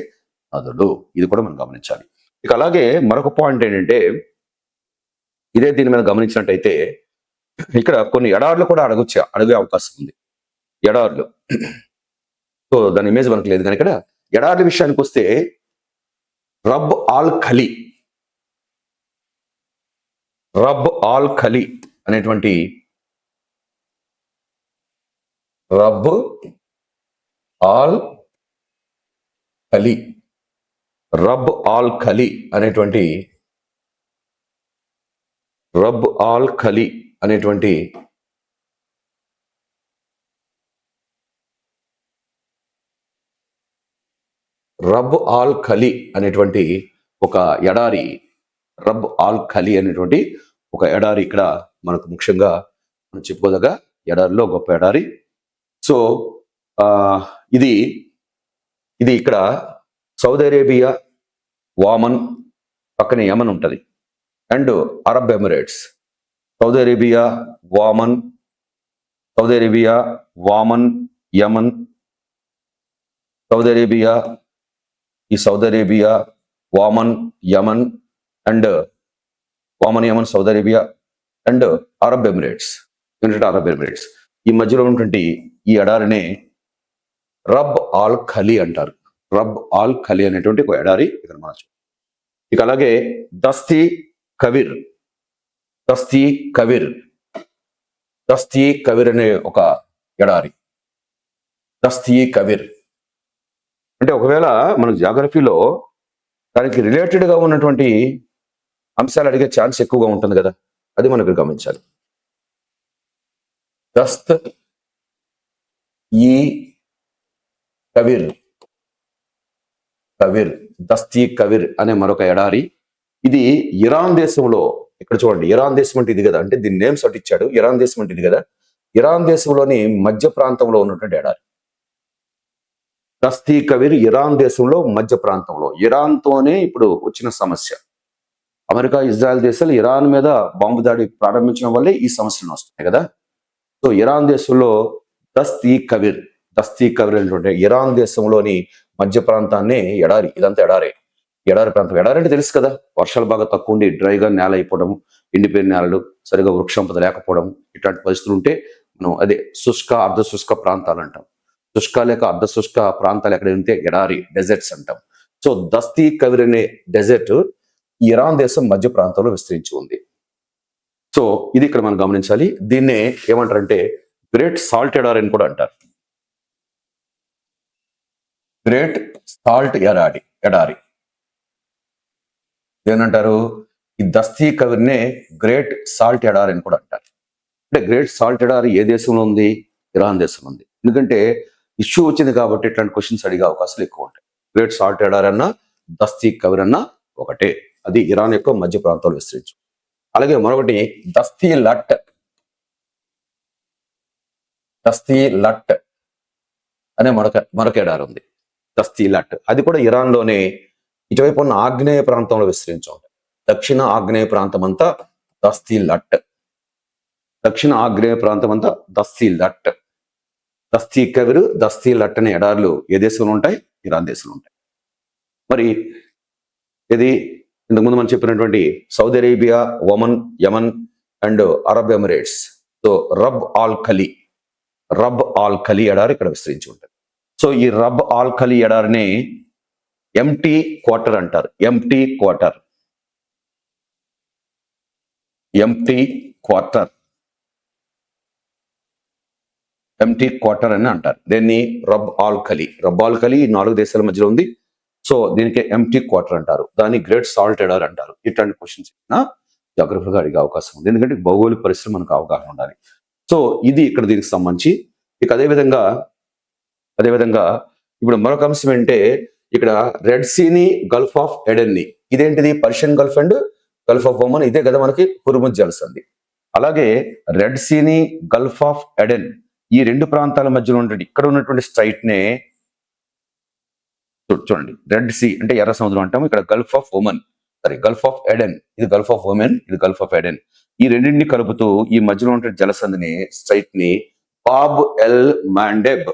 నదులు. ఇది కూడా మనం గమనించాలి. ఇక అలాగే మరొక పాయింట్ ఏంటంటే ఇదే దీని మీద గమనించినట్టయితే ఇక్కడ కొన్ని ఎడార్లు కూడా అడిగే అవకాశం ఉంది. ఎడార్లు. సో దాని ఇమేజ్ మనకు లేదు కానీ ఇక్కడ ఎడార్ల విషయానికి వస్తే రబ్ ఆల్ ఖలీ అనేటువంటి రబ్ ఆల్ ఖలీ అనేటువంటి ఒక ఎడారి, ఒక ఎడారి ఇక్కడ మనకు ముఖ్యంగా మనం చెప్పుకోదగ్గ ఎడారిలో గొప్ప ఎడారి. సో ఇది ఇక్కడ సౌదీ అరేబియా, వామన్, పక్కనే యమన్ ఉంటుంది, and Arab Emirates. Saudi Arabia, Oman, Yemen, Saudi Arabia, Oman, Yemen, and Yemen, Saudi Arabia and Arab Emirates. ఈ మధ్యలో ఉన్నటువంటి ఈ ఎడారినే రబ్ ఆల్ ఖలీ అంటారు. రబ్ ఆల్ ఖలీ అనేటువంటి ఒక ఎడారి ఇక్కడ మనం. ఇక అలాగే దస్తీ కవిర్ అనే ఒక ఎడారి. దస్తీ కవిర్ అంటే ఒకవేళ మన జాగ్రఫీలో దానికి రిలేటెడ్ గా ఉన్నటువంటి అంశాలు అడిగే ఛాన్స్ ఎక్కువగా ఉంటుంది కదా, అది మనకు గమనించాలి. దస్తీ కవిర్ అనే మరొక ఎడారి. ఇది ఇరాన్ దేశంలో, ఇక్కడ చూడండి, ఇరాన్ దేశం అంటే ఇది కదా, అంటే దీని నేమ్స్ అటు ఇచ్చాడు. ఇరాన్ దేశం అంటే ఇది కదా, ఇరాన్ దేశంలోని మధ్య ప్రాంతంలో ఉన్నటువంటి ఎడారి. దస్తీ కవిర్ ఇరాన్ దేశంలో మధ్య ప్రాంతంలో. ఇరాన్తోనే ఇప్పుడు వచ్చిన సమస్య. అమెరికా, ఇజ్రాయెల్ దేశాలు ఇరాన్ మీద బాంబు దాడి ప్రారంభించడం వల్లే ఈ సమస్యలు వస్తున్నాయి కదా. సో ఇరాన్ దేశంలో దస్తీ కవిర్ అనేటువంటి ఇరాన్ దేశంలోని మధ్య ప్రాంతాన్ని ఎడారి. ఇదంతా ఎడారి ప్రాంతం. ఎడారి అంటే తెలుసు కదా, వర్షాలు బాగా తక్కువ ఉండి డ్రైగా నేల అయిపోవడం, ఎండిపోయిన నేలలు, సరిగా వృక్షంపద లేకపోవడం, ఇట్లాంటి పరిస్థితులు ఉంటే మనం అదే శుష్క, అర్ధశుష్క ప్రాంతాలు అంటాం. శుష్క లేక అర్ధశుష్క ప్రాంతాలు ఎక్కడ ఉంటే ఎడారి, డెజర్ట్స్ అంటాం. సో దస్తీ కవిర్ అనే డెజర్ట్ ఇరాన్ దేశం మధ్య ప్రాంతంలో విస్తరించి ఉంది. సో ఇది ఇక్కడ మనం గమనించాలి. దీన్నే ఏమంటారంటే గ్రేట్ సాల్ట్ ఎడారి అని కూడా అంటారు. గ్రేట్ సాల్ట్ ఎడారి ఏమంటారు? ఈ దస్తీ కవిర్నే గ్రేట్ సాల్ట్ ఎడారి అని కూడా అంటారు. అంటే గ్రేట్ సాల్ట్ ఎడారి ఏ దేశంలో ఉంది? ఇరాన్ దేశంలో ఉంది. ఎందుకంటే ఇష్యూ వచ్చింది కాబట్టి ఇట్లాంటి క్వశ్చన్స్ అడిగే అవకాశాలు ఎక్కువ ఉంటాయి. గ్రేట్ సాల్ట్ ఎడారి అన్నా, దస్తీ కవిర్ అన్నా ఒకటే. అది ఇరాన్ యొక్క మధ్య ప్రాంతాలు విస్తరించు. అలాగే మరొకటి దస్తీ లట్ అనే మరొక ఎడారి ఉంది. దస్తీ లట్, అది కూడా ఇరాన్లోనే ఇటువైపు ఉన్న ఆగ్నేయ ప్రాంతంలో విస్తరించి ఉంటాయి. దక్షిణ ఆగ్నేయ ప్రాంతం అంతా దస్తీ లట్. దస్తీ కవిర్, దస్తీ లట్ అనే ఎడార్లు ఏ దేశంలో ఉంటాయి? ఇరాన్ దేశంలో ఉంటాయి. మరి ఇది ఇంతకుముందు మనం చెప్పినటువంటి Saudi Arabia, Oman, Yemen and Arab Emirates. So Rub al Khali ఎడారి ఇక్కడ విస్తరించి ఉంటుంది. సో ఈ రబ్ ఆల్ ఖలీ ఎడారిని ఎంటీ క్వార్టర్ అంటారు. ఎంటీ క్వార్టర్ అని అంటారు. దీన్ని రబ్ ఆల్ ఖలీ ఈ 4 దేశాల మధ్యలో ఉంది. సో దీనికి ఎంటీ క్వార్టర్ అంటారు. దాన్ని గ్రేట్ సాల్ట్ ఎడారి అంటారు. ఇట్లాంటి క్వశ్చన్స్ జాగ్రఫీగా అడిగే అవకాశం ఉంది. ఎందుకంటే భౌగోళిక పరిస్థితులు మనకు అవగాహన ఉండాలి. సో ఇది ఇక్కడ దీనికి సంబంధించి. ఇక అదేవిధంగా ఇప్పుడు మరొక అంశం ఏంటంటే ఇక్కడ రెడ్ సీని, గల్ఫ్ ఆఫ్ ఎడెన్ ని, ఇదేంటిది? Persian Gulf and Gulf of Oman. ఇదే కదా మనకి హుర్ముజ్ జలసంధి. అలాగే రెడ్ సీని, గల్ఫ్ ఆఫ్ ఎడెన్, ఈ 2 ప్రాంతాల మధ్యలో ఇక్కడ ఉన్నటువంటి స్ట్రైట్ నే చూడండి. రెడ్ సీ అంటే ఎర్ర సముద్రం అంటాము. ఇక్కడ గల్ఫ్ ఆఫ్ ఎడెన్, ఇది గల్ఫ్ ఆఫ్ ఒమెన్, ఇది గల్ఫ్ ఆఫ్ ఎడెన్. ఈ రెండింటిని కలుపుతూ ఈ మధ్యలో ఉండే జలసంధిని, స్ట్రైట్ ని బాబ్ ఎల్ మాండెబ్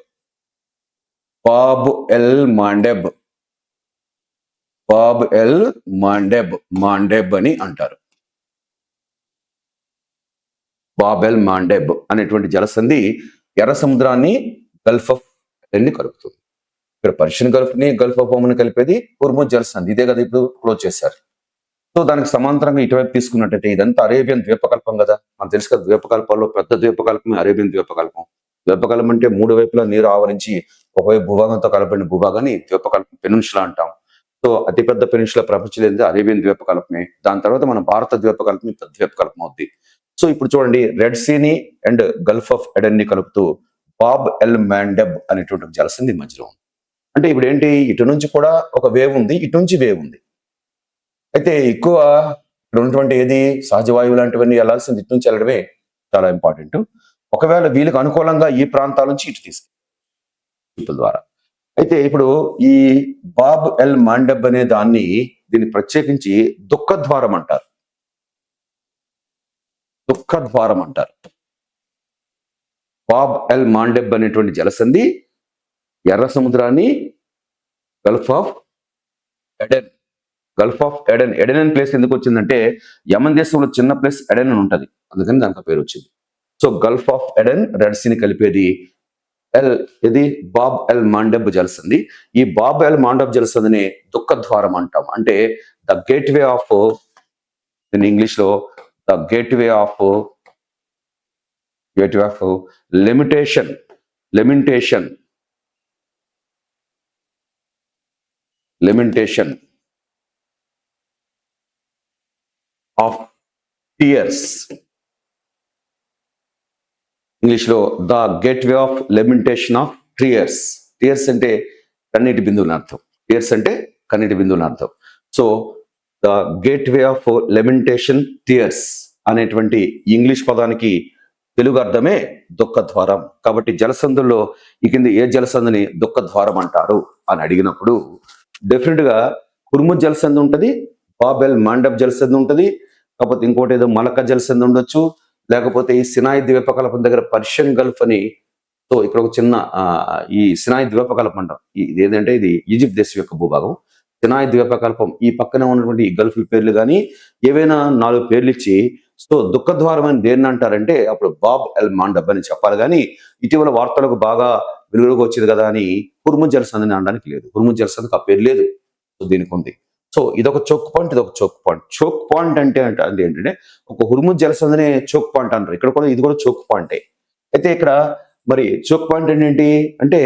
అని అంటారు. బాబెల్ మాండెబ్ అనేటువంటి జలసంధి ఎర్ర సముద్రాన్ని గల్ఫ్ ఆఫ్ ఎడెన్ని కలుపుతుంది. ఇక్కడ పర్షియన్ గల్ఫ్ ని గల్ఫ్ ఆఫ్ ఓమన్ కలిపేది హుర్ముజ్ జలసంధి. ఇదే కదా ఇప్పుడు క్లోజ్ చేశారు. సో దానికి సమాంతరంగా ఇటువైపు తీసుకున్నట్టయితే ఇదంతా అరేబియన్ ద్వీపకల్పం కదా. మనకు తెలుసు కదా, ద్వీపకల్పాల్లో పెద్ద ద్వీపకల్పమే అరేబియన్ ద్వీపకల్పం. ద్వీపకల్పం అంటే 3 వైపులా నీరు ఆవరించి ఒకవైపు భూభాగంతో కలపడిన భూభాగాన్ని ద్వీపకల్పం పెనిన్సులా అంటాం. సో అతిపెద్ద పెనిన్సులా ప్రపంచంలో అరేబియన్ ద్వీపకల్పమే. దాని తర్వాత మన భారత ద్వీపకల్పం పెద్ద ద్వీపకల్పం అవుద్ది. సో ఇప్పుడు చూడండి, రెడ్ సీని అండ్ గల్ఫ్ ఆఫ్ ఎడెన్ ని కలుపుతూ బాబ్ ఎల్ మాండెబ్ అనేటువంటి జలసంధి మధ్యలో ఉంది. అంటే ఇప్పుడు ఏంటి, ఇటు నుంచి కూడా ఒక వేవ్ ఉంది, ఇటు నుంచి వేవ్ ఉంది. అయితే ఎక్కువ ఇక్కడ ఉన్నటువంటి ఏది సహజ వాయువు లాంటివన్నీ వెళ్లాల్సింది ఇటు నుంచి వెళ్ళడమే చాలా ఇంపార్టెంట్. ఒకవేళ వీళ్ళకి అనుకూలంగా ఈ ప్రాంతాల నుంచి ఇటు తీసుకు ద్వారా. అయితే ఇప్పుడు ఈ బాబ్ ఎల్ మాండెబ్ అనే దీన్ని ప్రత్యేకించి దుఃఖద్వారం అంటారు. దుఃఖద్వారం అంటారు. బాబ్ ఎల్ మాండెబ్ అనేటువంటి జలసంధి ఎర్ర సముద్రాన్ని గల్ఫ్ ఆఫ్ ఎడెన్ ఎడెన్ అనే ప్లేస్ ఎందుకు వచ్చిందంటే యమన్ దేశంలో చిన్న ప్లేస్ ఎడెన్ అని ఉంటుంది, అందుకని దానికి పేరు వచ్చింది. So Gulf of Aiden red సీని కలిపేది ఇది బాబ్ ఎల్ మాండెబ్ జలసంధి. ఈ బాబ్ ఎల్ మాండెబ్ జలసంధిని దుఃఖద్వారం అంటాం. అంటే the gateway of, in English లో the gateway of lamentation of tears. English లో the gateway of lamentation of tears. Tears అంటే కన్నీటి బిందువుని అర్థం. So the gateway of lamentation tears అనేటువంటి ఇంగ్లీష్ పదానికి తెలుగు అర్థమే దుఃఖద్వారం. కాబట్టి జలసంధుల్లో ఈ కింద ఏ జలసంధిని దుఃఖద్వారం అంటారు అని అడిగినప్పుడు డెఫినెట్ గా హుర్ముజ్ జలసంధి ఉంటది, బాబ్ ఎల్ మాండెబ్ జలసంధి ఉంటది, కాకపోతే ఇంకోటి ఏదో మలక్క జలసంధి ఉండొచ్చు, లేకపోతే ఈ సినాయి ద్వీపకల్పం దగ్గర పర్షియన్ గల్ఫ్ అని. సో ఇక్కడ ఒక చిన్న ఈ సినాయి ద్వీపకల్పం అంటాం. ఇది ఏంటంటే ఇది ఈజిప్ట్ దేశం యొక్క భూభాగం. సినాయి ద్వీపకల్పం ఈ పక్కన ఉన్నటువంటి ఈ గల్ఫ్ పేర్లు కానీ ఏవైనా 4 పేర్లు ఇచ్చి, సో దుఃఖద్వారం అని దేన్ని అంటారంటే అప్పుడు బాబ్ ఎల్ మాండెబ్ అని చెప్పాలి. కానీ ఇటీవల వార్తలకు బాగా వెలుగులోకి వచ్చింది కదా అని హుర్ముజ్ జలసంధిని అనడానికి లేదు. హుర్ముజ్ జలసంధికి ఆ పేరు లేదు, సో దీనికి ఉంది. సో ఇదొక చోక్ పాయింట్, ఇదొక చోక్ పాయింట్. చోక్ పాయింట్ అంటే ఏంటంటే ఒక హుర్ముజ్ జలసంధిని చోక్ పాయింట్ అంటారు. ఇక్కడ కూడా ఇది కూడా చోక్ పాయింటే. అయితే ఇక్కడ మరి చోక్ పాయింట్ ఏంటి అంటే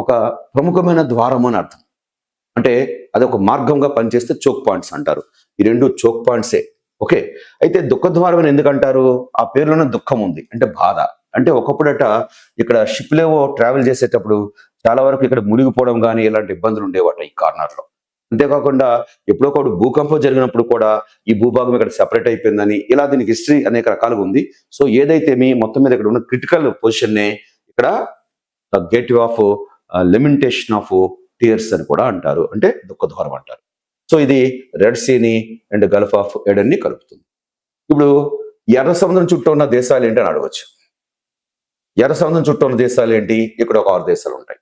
ఒక ప్రముఖమైన ద్వారం అని అర్థం. అంటే అది ఒక మార్గంగా పనిచేస్తే చోక్ పాయింట్స్ అంటారు. ఈ 2 చోక్ పాయింట్సే. ఓకే. అయితే దుఃఖద్వారం అని ఎందుకంటారు? ఆ పేరులోనే దుఃఖం ఉంది, అంటే బాధ. అంటే ఒకప్పుడట ఇక్కడ షిప్లేవో ట్రావెల్ చేసేటప్పుడు చాలా వరకు ఇక్కడ మునిగిపోవడం కానీ ఇలాంటి ఇబ్బందులు ఉండేవాట ఈ కార్నర్ లో. అంతేకాకుండా ఎప్పుడో ఒకటి భూకంపం జరిగినప్పుడు కూడా ఈ భూభాగం ఇక్కడ సెపరేట్ అయిపోయిందని, ఇలా దీనికి హిస్టరీ అనేక రకాలుగా ఉంది. సో ఏదైతే మొత్తం మీద ఇక్కడ ఉన్న క్రిటికల్ పొజిషన్నే ఇక్కడ the gateway of lamentation of tears అని కూడా అంటారు, అంటే దుఃఖద్వారం అంటారు. సో ఇది రెడ్ సీని అండ్ గల్ఫ్ ఆఫ్ ఎడెన్ ని కలుపుతుంది. ఇప్పుడు ఎర్ర సముద్రం చుట్టూ ఉన్న దేశాలు ఏంటి అని అడగవచ్చు. ఎర్ర సముద్రం చుట్టూ ఉన్న దేశాలు ఏంటి? ఇక్కడ ఒక 6 దేశాలు ఉంటాయి.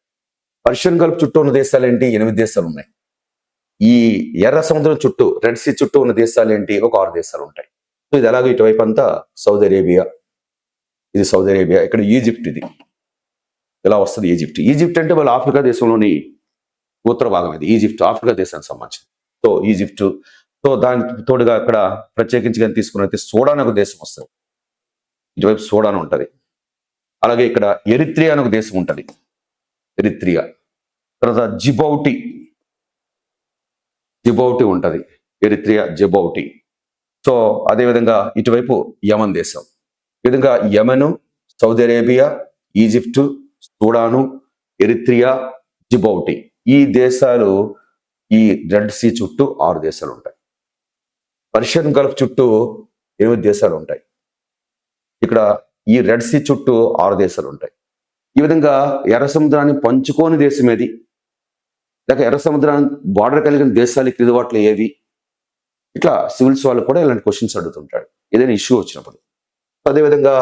పర్షియన్ గల్ఫ్ చుట్టూ ఉన్న దేశాలు ఏంటి? 8 దేశాలు ఉన్నాయి. ఈ ఎర్ర సముద్రం చుట్టూ, రెడ్ సీ చుట్టూ ఉన్న దేశాలు ఏంటి? ఒక 6 దేశాలు ఉంటాయి. సో ఇది ఎలాగో ఇటువైపు అంతా సౌదీ అరేబియా, ఇది సౌదీ అరేబియా, ఇక్కడ ఈజిప్ట్, ఇది ఇలా వస్తుంది ఈజిప్ట్. ఈజిప్ట్ అంటే వాళ్ళు ఆఫ్రికా దేశంలోని ఉత్తర భాగం. ఇది ఈజిప్ట్ ఆఫ్రికా దేశానికి సంబంధించింది. సో ఈజిప్ట్, సో దానికి తోడుగా అక్కడ ప్రత్యేకించి కానీ తీసుకున్నట్లయితే సూడాన్ ఒక దేశం వస్తుంది, ఇటువైపు సూడాన్ ఉంటుంది. అలాగే ఇక్కడ ఎరిత్రియా అని ఒక దేశం ఉంటుంది, ఎరిత్రియా. తర్వాత జిబౌటి ఉంటుంది, ఎరిత్రియా, జిబౌటి. సో అదేవిధంగా ఇటువైపు యమన్ దేశం. ఈ విధంగా Yemen, Saudi Arabia, Egypt, Sudan, Eritrea, Djibouti, ఈ దేశాలు ఈ రెడ్ సీ చుట్టూ 6 దేశాలు ఉంటాయి. పర్షియన్ గల్ఫ్ చుట్టూ 8 దేశాలు ఉంటాయి. ఇక్కడ ఈ రెడ్ సీ చుట్టూ 6 దేశాలు ఉంటాయి. ఈ విధంగా ఎర్ర సముద్రాన్ని పంచుకోని దేశం ఏది, లేక ఎర్ర సముద్రాన్ని బార్డర్ కలిగిన దేశాలు క్రిందివాట్లు ఏవి, ఇట్లా సివిల్స్ వాళ్ళు కూడా ఇలాంటి క్వశ్చన్స్ అడుగుతుంటాడు ఏదైనా ఇష్యూ వచ్చినప్పుడు. అదేవిధంగా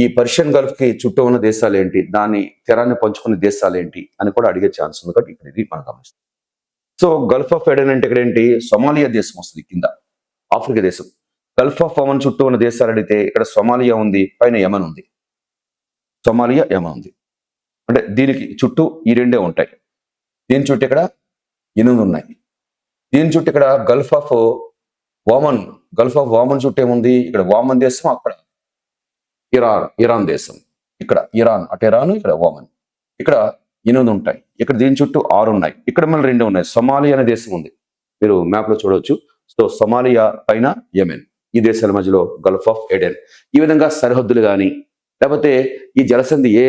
ఈ పర్షియన్ గల్ఫ్ కి చుట్టూ ఉన్న దేశాలు ఏంటి, దాన్ని తీరాన్ని పంచుకునే దేశాలు ఏంటి అని కూడా అడిగే ఛాన్స్ ఉంది. కాబట్టి ఇక్కడ ఇది మనం గమనిస్తాం. సో గల్ఫ్ ఆఫ్ ఎడెన్ అంటే ఇక్కడ ఏంటి, సొమాలియా దేశం వస్తుంది కింద, ఆఫ్రికా దేశం. గల్ఫ్ ఆఫ్ ఒమన్ చుట్టూ ఉన్న దేశాలు అడిగితే ఇక్కడ సొమాలియా ఉంది, పైన యమన్ ఉంది. సొమాలియా, యమన్ ఉంది. అంటే దీనికి చుట్టూ ఈ రెండే ఉంటాయి. దీని చుట్టూ ఇక్కడ 8 ఉన్నాయి. దీని చుట్టూ ఇక్కడ గల్ఫ్ ఆఫ్ ఓమన్ చుట్టూ ఏముంది? ఇక్కడ ఓమన్ దేశం, అక్కడ ఇరాన్ దేశం. ఇక్కడ ఇరాన్, అటు ఇరాన్, ఇక్కడ ఓమన్. ఇక్కడ 8 ఉంటాయి. ఇక్కడ దీని చుట్టూ 6 ఉన్నాయి. ఇక్కడ మళ్ళీ 2 ఉన్నాయి. సొమాలియా అనే దేశం ఉంది, మీరు మ్యాప్ లో చూడవచ్చు. సో సొమాలియా పైన యెమెన్, ఈ దేశాల మధ్యలో గల్ఫ్ ఆఫ్ ఎడెన్. ఈ విధంగా సరిహద్దులు కానీ, లేకపోతే ఈ జలసంధి ఏ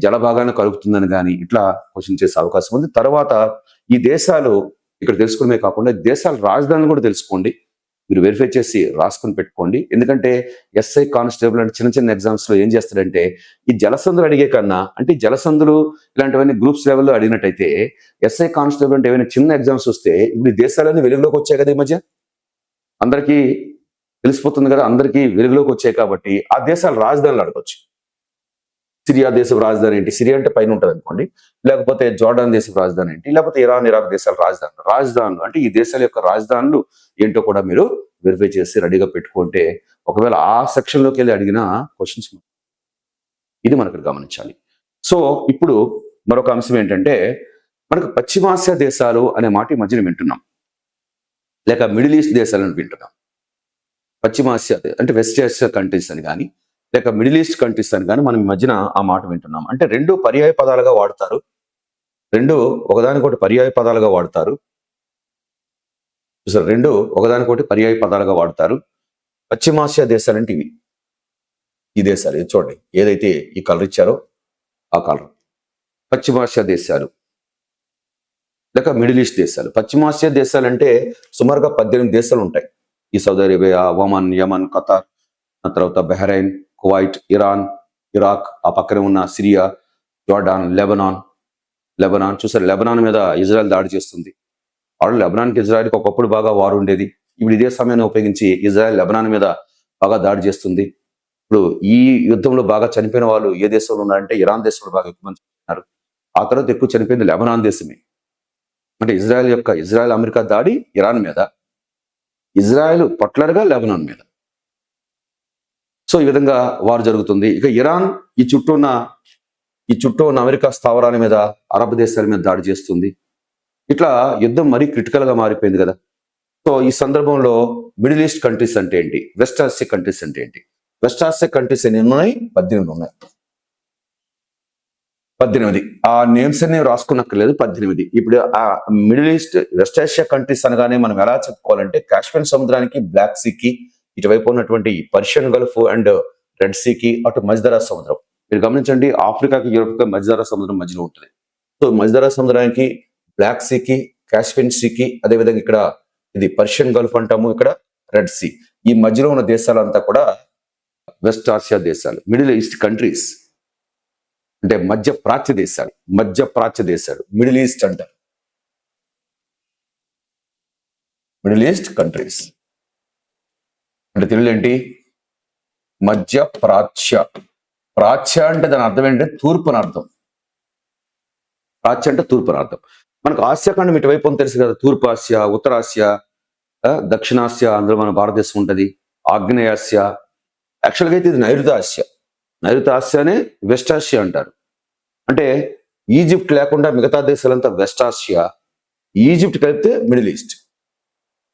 జలభాగాన్ని కలుపుతుందని కానీ ఇట్లా క్వశ్చన్ చేసే అవకాశం ఉంది. తర్వాత ఈ దేశాలు ఇక్కడ తెలుసుకోవడమే కాకుండా దేశాల రాజధానులు కూడా తెలుసుకోండి. మీరు వెరిఫై చేసి రాసుకొని పెట్టుకోండి. ఎందుకంటే ఎస్ఐ కానిస్టేబుల్ అంటే చిన్న చిన్న ఎగ్జామ్స్ లో ఏం చేస్తాడంటే ఈ జలసంధులు అడిగే కన్నా, అంటే ఈ జలసంధులు ఇలాంటివన్నీ గ్రూప్స్ లెవెల్లో అడిగినట్టయితే ఎస్ఐ కానిస్టేబుల్ అంటే ఏమైనా చిన్న ఎగ్జామ్స్ వస్తే ఇప్పుడు ఈ దేశాలన్నీ వెలుగులోకి వచ్చాయి కదా, ఈ మధ్య అందరికీ తెలిసిపోతుంది కదా, అందరికీ వెలుగులోకి వచ్చాయి. కాబట్టి ఆ దేశాల రాజధానులు అడగొచ్చు. సిరియా దేశపు రాజధాని ఏంటి? సిరియా అంటే పైన ఉంటుంది అనుకోండి. లేకపోతే జోర్డాన్ దేశపు రాజధాని ఏంటి? లేకపోతే ఇరాన్, ఇరాక్ దేశాల రాజధానులు అంటే ఈ దేశాల యొక్క రాజధానులు ఏంటో కూడా మీరు వెరిఫై చేసి రెడీగా పెట్టుకుంటే ఒకవేళ ఆ సెక్షన్ లోకి వెళ్ళి అడిగిన క్వశ్చన్స్ ఇది మనకు గమనించాలి. సో ఇప్పుడు మరొక అంశం ఏంటంటే మనకు పశ్చిమాసియా దేశాలు అనే మాట ఈ మధ్యన వింటున్నాం, లేక మిడిల్ ఈస్ట్ దేశాలను వింటున్నాం. పశ్చిమాసియా అంటే వెస్ట్ ఏషియా కంట్రీస్ అని కానీ, లేక మిడిల్ ఈస్ట్ కంట్రీస్ అని కానీ మనం ఈ మధ్యన ఆ మాట వింటున్నాం. అంటే రెండు పర్యాయ పదాలుగా వాడతారు, రెండు ఒకదానికొకటి పర్యాయ పదాలుగా వాడతారు. రెండు ఒకదానికొకటి పర్యాయ పదాలుగా వాడతారు. పశ్చిమాసియా దేశాలు అంటే ఇవి, ఈ దేశాలు ఇది చూడండి, ఏదైతే ఈ కలర్ ఇచ్చారో ఆ కలర్ పశ్చిమాసియా దేశాలు లేక మిడిల్ ఈస్ట్ దేశాలు. పశ్చిమాసియా దేశాలు అంటే సుమారుగా 18 దేశాలు ఉంటాయి. ఈ Saudi Arabia, Oman, Yemen, Qatar, ఆ తర్వాత బహ్రెయిన్, కువైట్, ఇరాన్, ఇరాక్, ఆ పక్కనే ఉన్న సిరియా, జోర్డాన్, లెబనాన్ చూసారు. లెబనాన్ మీద ఇజ్రాయెల్ దాడి చేస్తుంది. ఆల్రెడీ లెబనాన్కి ఇజ్రాయెల్కి ఒకప్పుడు బాగా వారు ఉండేది. ఇప్పుడు ఇదే సమయాన్ని ఉపయోగించి ఇజ్రాయెల్ లెబనాన్ మీద బాగా దాడి చేస్తుంది. ఇప్పుడు ఈ యుద్ధంలో బాగా చనిపోయిన వాళ్ళు ఏ దేశంలో ఉన్నారంటే ఇరాన్ దేశంలో బాగా ఎక్కువ మంది చనిపోయినారు. ఆ తర్వాత ఎక్కువ చనిపోయింది లెబనాన్ దేశమే. అంటే ఇజ్రాయెల్ అమెరికా దాడి ఇరాన్ మీద, ఇజ్రాయెల్ పొట్లర్గా లెబనాన్ మీద. సో ఈ విధంగా వారు జరుగుతుంది. ఇక ఇరాన్ ఈ చుట్టూ ఉన్న అమెరికా స్థావరాల మీద, అరబ్ దేశాల మీద దాడి చేస్తుంది. ఇట్లా యుద్ధం మరీ క్రిటికల్ గా మారిపోయింది కదా. సో ఈ సందర్భంలో మిడిల్ ఈస్ట్ కంట్రీస్ అంటే ఏంటి, వెస్ట్ ఆసియా కంట్రీస్ అంటే ఏంటి? వెస్ట్ ఆసియా కంట్రీస్ ఎన్ని ఉన్నాయి? 18 ఉన్నాయి. 18 ఆ నేమ్స్ అన్ని రాసుకున్నక్కర్లేదు, 18. ఇప్పుడు ఆ middle east west Asia countries అనగానే మనం ఎలా చెప్పుకోవాలంటే కాశ్మీర్ సముద్రానికి, బ్లాక్ సీకి ఇటువైపు ఉన్నటువంటి పర్షియన్ గల్ఫ్ అండ్ రెడ్ సీకి, అటు మధ్యధరా సముద్రం. మీరు గమనించండి, ఆఫ్రికాకి యూరోప్కి మధ్యధరా సముద్రం మధ్యలో ఉంటుంది. సో మధ్యధరా సముద్రానికి, బ్లాక్ సీకి, కాస్పియన్ సీకి, అదేవిధంగా ఇక్కడ ఇది పర్షియన్ గల్ఫ్ అంటాము, ఇక్కడ రెడ్ సీ, ఈ మధ్యలో ఉన్న దేశాలంతా కూడా వెస్ట్ ఆసియా దేశాలు. మిడిల్ ఈస్ట్ కంట్రీస్ అంటే మధ్యప్రాచ్య దేశాలు మిడిల్ ఈస్ట్ అంటారు. మిడిల్ ఈస్ట్ కంట్రీస్ అంటే తెలుగు ఏంటి? మధ్యప్రాచ్య. ప్రాచ్య అంటే దాని అర్థం ఏంటంటే తూర్పు అని అర్థం. ప్రాచ్య అంటే తూర్పు అని అర్థం. మనకు ఆసియా ఖండం ఇటువైపు అని తెలుసు కదా, తూర్పు ఆసియా, ఉత్తరాసియా, దక్షిణాసియా, అందులో మన భారతదేశం ఉంటుంది, ఆగ్నేయాసియా. యాక్చువల్గా అయితే ఇది నైరుతి ఆసియానే వెస్ట్ ఆసియా అంటారు. అంటే ఈజిప్ట్ లేకుండా మిగతా దేశాలంతా వెస్ట్ ఆసియా, ఈజిప్ట్ కలిపితే మిడిల్ ఈస్ట్.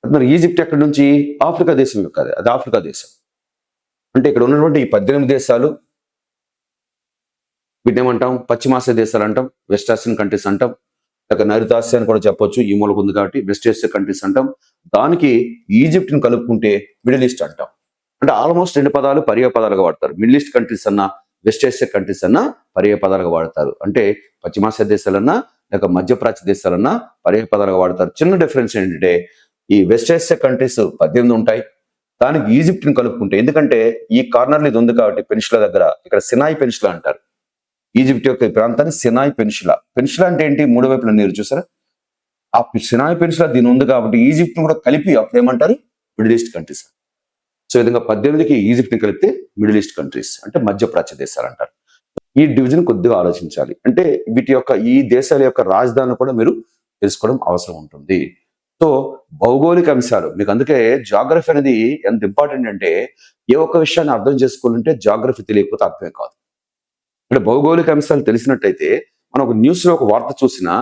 మరి ఈజిప్ట్ ఎక్కడి నుంచి? ఆఫ్రికా దేశం కాదు, అది ఆఫ్రికా దేశం. అంటే ఇక్కడ ఉన్నటువంటి ఈ 18 దేశాలు వీటిని ఏమంటాం? పశ్చిమాసియా దేశాలు అంటాం, వెస్ట్ ఆసియన్ కంట్రీస్ అంటాం, లేక నైరుతి ఆసియా అని కూడా చెప్పొచ్చు, ఈ మూలకు ఉంది కాబట్టి వెస్ట్ ఏషియా కంట్రీస్ అంటాం. దానికి ఈజిప్ట్ని కలుపుకుంటే మిడిల్ ఈస్ట్ అంటాం. అంటే ఆల్మోస్ట్ 2 పదాలు పర్యాయ పదాలుగా వాడతారు. మిడిల్ ఈస్ట్ కంట్రీస్ అన్నా, వెస్ట్ ఏషియా కంట్రీస్ అన్నా పర్యాయ పదాలుగా వాడతారు. అంటే పశ్చిమాసియా దేశాలన్నా లేక మధ్యప్రాచ్య దేశాలన్నా పర్యాయ పదాలుగా వాడతారు. చిన్న డిఫరెన్స్ ఏంటంటే ఈ వెస్ట్ ఏషియా కంట్రీస్ 18 ఉంటాయి, దానికి ఈజిప్ట్ని కలుపుకుంటే, ఎందుకంటే ఈ కార్నర్లో ఇది ఉంది కాబట్టి పెనిన్సులా దగ్గర, ఇక్కడ సినాయి పెనిన్సులా అంటారు. ఈజిప్ట్ యొక్క ప్రాంతాన్ని సినాయి పెనిన్సులా. పెనిన్సులా అంటే ఏంటి? 3 వైపుల నీరు చూసారా, ఆ సినాయి పెనిన్సులా దీని ఉంది కాబట్టి ఈజిప్ట్ని కూడా కలిపి అప్పుడు ఏమంటారు? Middle east countries. సో ఈ విధంగా 18కి ఈజిప్ట్ని కలిపితే మిడిల్ ఈస్ట్ కంట్రీస్ అంటే మధ్యప్రాచ్య దేశాలు అంటారు. ఈ డివిజన్ కొద్దిగా ఆలోచించాలి. అంటే వీటి యొక్క ఈ దేశాల యొక్క రాజధానులు కూడా మీరు తెలుసుకోవడం అవసరం ఉంటుంది. సో భౌగోళిక అంశాలు మీకు, అందుకే జాగ్రఫీ అనేది ఎంత ఇంపార్టెంట్ అంటే ఏ ఒక్క విషయాన్ని అర్థం చేసుకోవాలంటే జాగ్రఫీ తెలియకపోతే అర్థమే కాదు. అంటే భౌగోళిక అంశాలు తెలిసినట్టయితే మనం ఒక న్యూస్లో ఒక వార్త చూసినా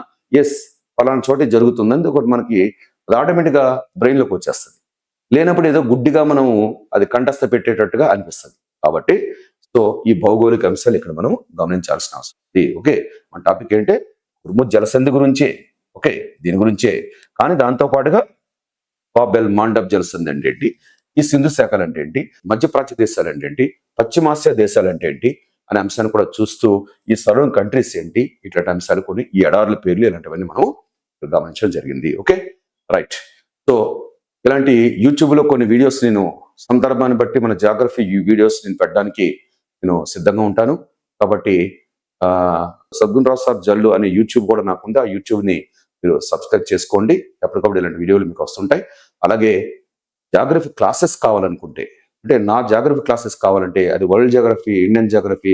ఎస్ ఫలానా చోట ఇది జరుగుతుందని ఒకటి మనకి ఆటోమేటిక్గా బ్రెయిన్లోకి వచ్చేస్తుంది. లేనప్పుడు ఏదో గుడ్డిగా మనము అది కంఠస్థ పెట్టేటట్టుగా అనిపిస్తుంది. కాబట్టి సో ఈ భౌగోళిక అంశాలు ఇక్కడ మనం గమనించాల్సిన అవసరం ఉంది. ఓకే, మన టాపిక్ ఏంటంటే హుర్ముజ్ జలసంధి గురించే. ఓకే, దీని గురించే. కానీ దాంతో పాటుగా బాబెల్ మాండబ్ జలసంధి అంటే ఏంటి, ఈ సింధు శాఖలు అంటే ఏంటి, మధ్యప్రాచ్య దేశాలు అంటే ఏంటి, పశ్చిమాసియా దేశాలు అంటే ఏంటి అనే అంశాన్ని కూడా చూస్తూ ఈ సరౌండింగ్ కంట్రీస్ ఏంటి, ఇట్లాంటి అంశాలు కొన్ని, ఈ ఎడార్ల పేర్లు ఇలాంటివన్నీ మనం గమనించడం జరిగింది. Okay right. సో ఇలాంటి యూట్యూబ్లో కొన్ని వీడియోస్ నేను సందర్భాన్ని బట్టి మన జాగ్రఫీ వీడియోస్ నేను పెట్టడానికి నేను సిద్ధంగా ఉంటాను. కాబట్టి సద్గుణ రావు సార్ జల్లు అనే యూట్యూబ్ కూడా నాకుంది. ఆ యూట్యూబ్ని మీరు సబ్స్క్రైబ్ చేసుకోండి. ఎప్పటికప్పుడు ఇలాంటి వీడియోలు మీకు వస్తుంటాయి. అలాగే జాగ్రఫీ క్లాసెస్ కావాలనుకుంటే, అంటే నా జాగ్రఫీ క్లాసెస్ కావాలంటే అది world geography, Indian geography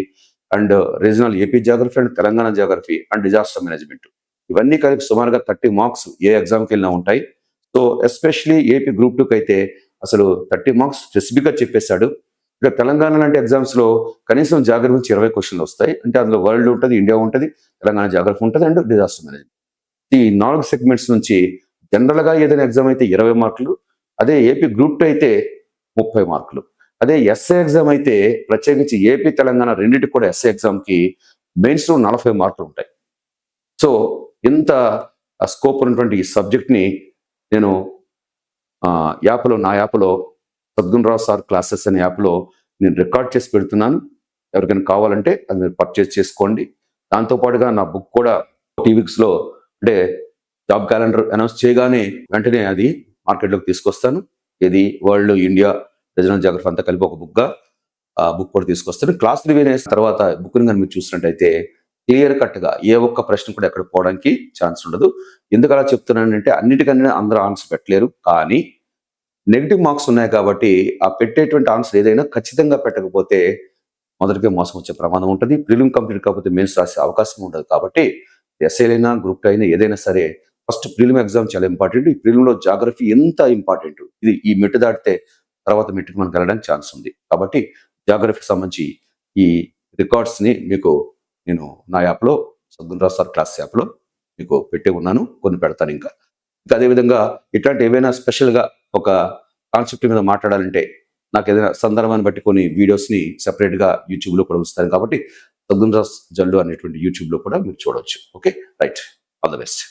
and regional AP geography and Telangana geography and disaster management, ఇవన్నీ కలిపి సుమారుగా 30 మార్క్స్ ఏ ఎగ్జామ్కి వెళ్ళినా ఉంటాయి. సో ఎస్పెషలీ ఏపీ గ్రూప్ 2కి అయితే అసలు 30 మార్క్స్ స్పెసిఫిక్గా చెప్పేశాడు. ఇక తెలంగాణ లాంటి ఎగ్జామ్స్లో కనీసం జాగ్రఫీ నుంచి 20 క్వశ్చన్లు వస్తాయి. అంటే అందులో వరల్డ్ ఉంటుంది, ఇండియా ఉంటుంది, తెలంగాణ జాగ్రఫీ ఉంటుంది అండ్ డిజాస్టర్ మేనేజ్మెంట్. ఈ 4 సెగ్మెంట్స్ నుంచి జనరల్గా ఏదైనా ఎగ్జామ్ అయితే 20 మార్కులు, అదే ఏపీ గ్రూప్ 2 అయితే 30 మార్కులు, అదే ఎస్ఏ ఎగ్జామ్ అయితే ప్రత్యేకించి ఏపీ తెలంగాణ రెండింటికి కూడా ఎస్ఏ ఎగ్జామ్కి మెయిన్స్లో 40 మార్కులు ఉంటాయి. సో ఇంత స్కోప్ ఉన్నటువంటి ఈ సబ్జెక్ట్ని నేను నా యాప్లో సద్గుణ రావు సార్ క్లాసెస్ అనే యాప్లో నేను రికార్డ్ చేసి పెడుతున్నాను. ఎవరికైనా కావాలంటే అది మీరు పర్చేస్ చేసుకోండి. దాంతోపాటుగా నా బుక్ కూడా టీవీక్స్లో, అంటే జాబ్ క్యాలెండర్ అనౌన్స్ చేయగానే వెంటనే అది మార్కెట్లోకి తీసుకొస్తాను. ఇది వరల్డ్, ఇండియా, రీజనల్ జాగ్రఫీ అంతా కలిపి ఒక బుక్గా ఆ బుక్ కూడా తీసుకొస్తాను. క్లాసులు వినే తర్వాత బుక్ని కానీ మీరు చూసినట్టయితే క్లియర్ కట్గా ఏ ఒక్క ప్రశ్న కూడా ఎక్కడ పోవడానికి ఛాన్స్ ఉండదు. ఎందుకు అలా చెప్తున్నానంటే అన్నిటికన్నా అందరూ ఆన్సర్ పెట్టలేరు, కానీ నెగిటివ్ మార్క్స్ ఉన్నాయి కాబట్టి ఆ పెట్టేటువంటి ఆన్సర్ ఏదైనా ఖచ్చితంగా పెట్టకపోతే మొదటికే మోసం వచ్చే ప్రమాదం ఉంటుంది. ప్రిలిమ్ కంప్లీట్ కాకపోతే మెయిన్స్ రాసే అవకాశం ఉండదు. కాబట్టి ఎస్ఏలైనా గ్రూప్ 2 అయినా ఏదైనా సరే ఫస్ట్ ప్రిలిమ్ ఎగ్జామ్ చాలా ఇంపార్టెంట్. ఈ ప్రిలిమ్లో జాగ్రఫీ ఎంత ఇంపార్టెంట్, ఇది ఈ మెట్టు దాటితే తర్వాత మెట్టుకు మనకు వెళ్ళడానికి ఛాన్స్ ఉంది. కాబట్టి జాగ్రఫీకి సంబంధించి ఈ రికార్డ్స్ని మీకు నేను నా యాప్లో, సద్గుణ రావు సార్ క్లాస్ యాప్లో మీకు పెట్టి ఉన్నాను. కొన్ని పెడతాను. ఇంకా అదేవిధంగా ఇట్లాంటి ఏవైనా స్పెషల్గా ఒక కాన్సెప్ట్ మీద మాట్లాడాలంటే నాకు ఏదైనా సందర్భాన్ని బట్టి కొన్ని వీడియోస్ని సెపరేట్గా యూట్యూబ్లో కూడా ఉంచుతాను. కాబట్టి సద్గుణ రావు జల్లు అనేటువంటి యూట్యూబ్లో కూడా మీరు చూడవచ్చు. Okay right, all the best.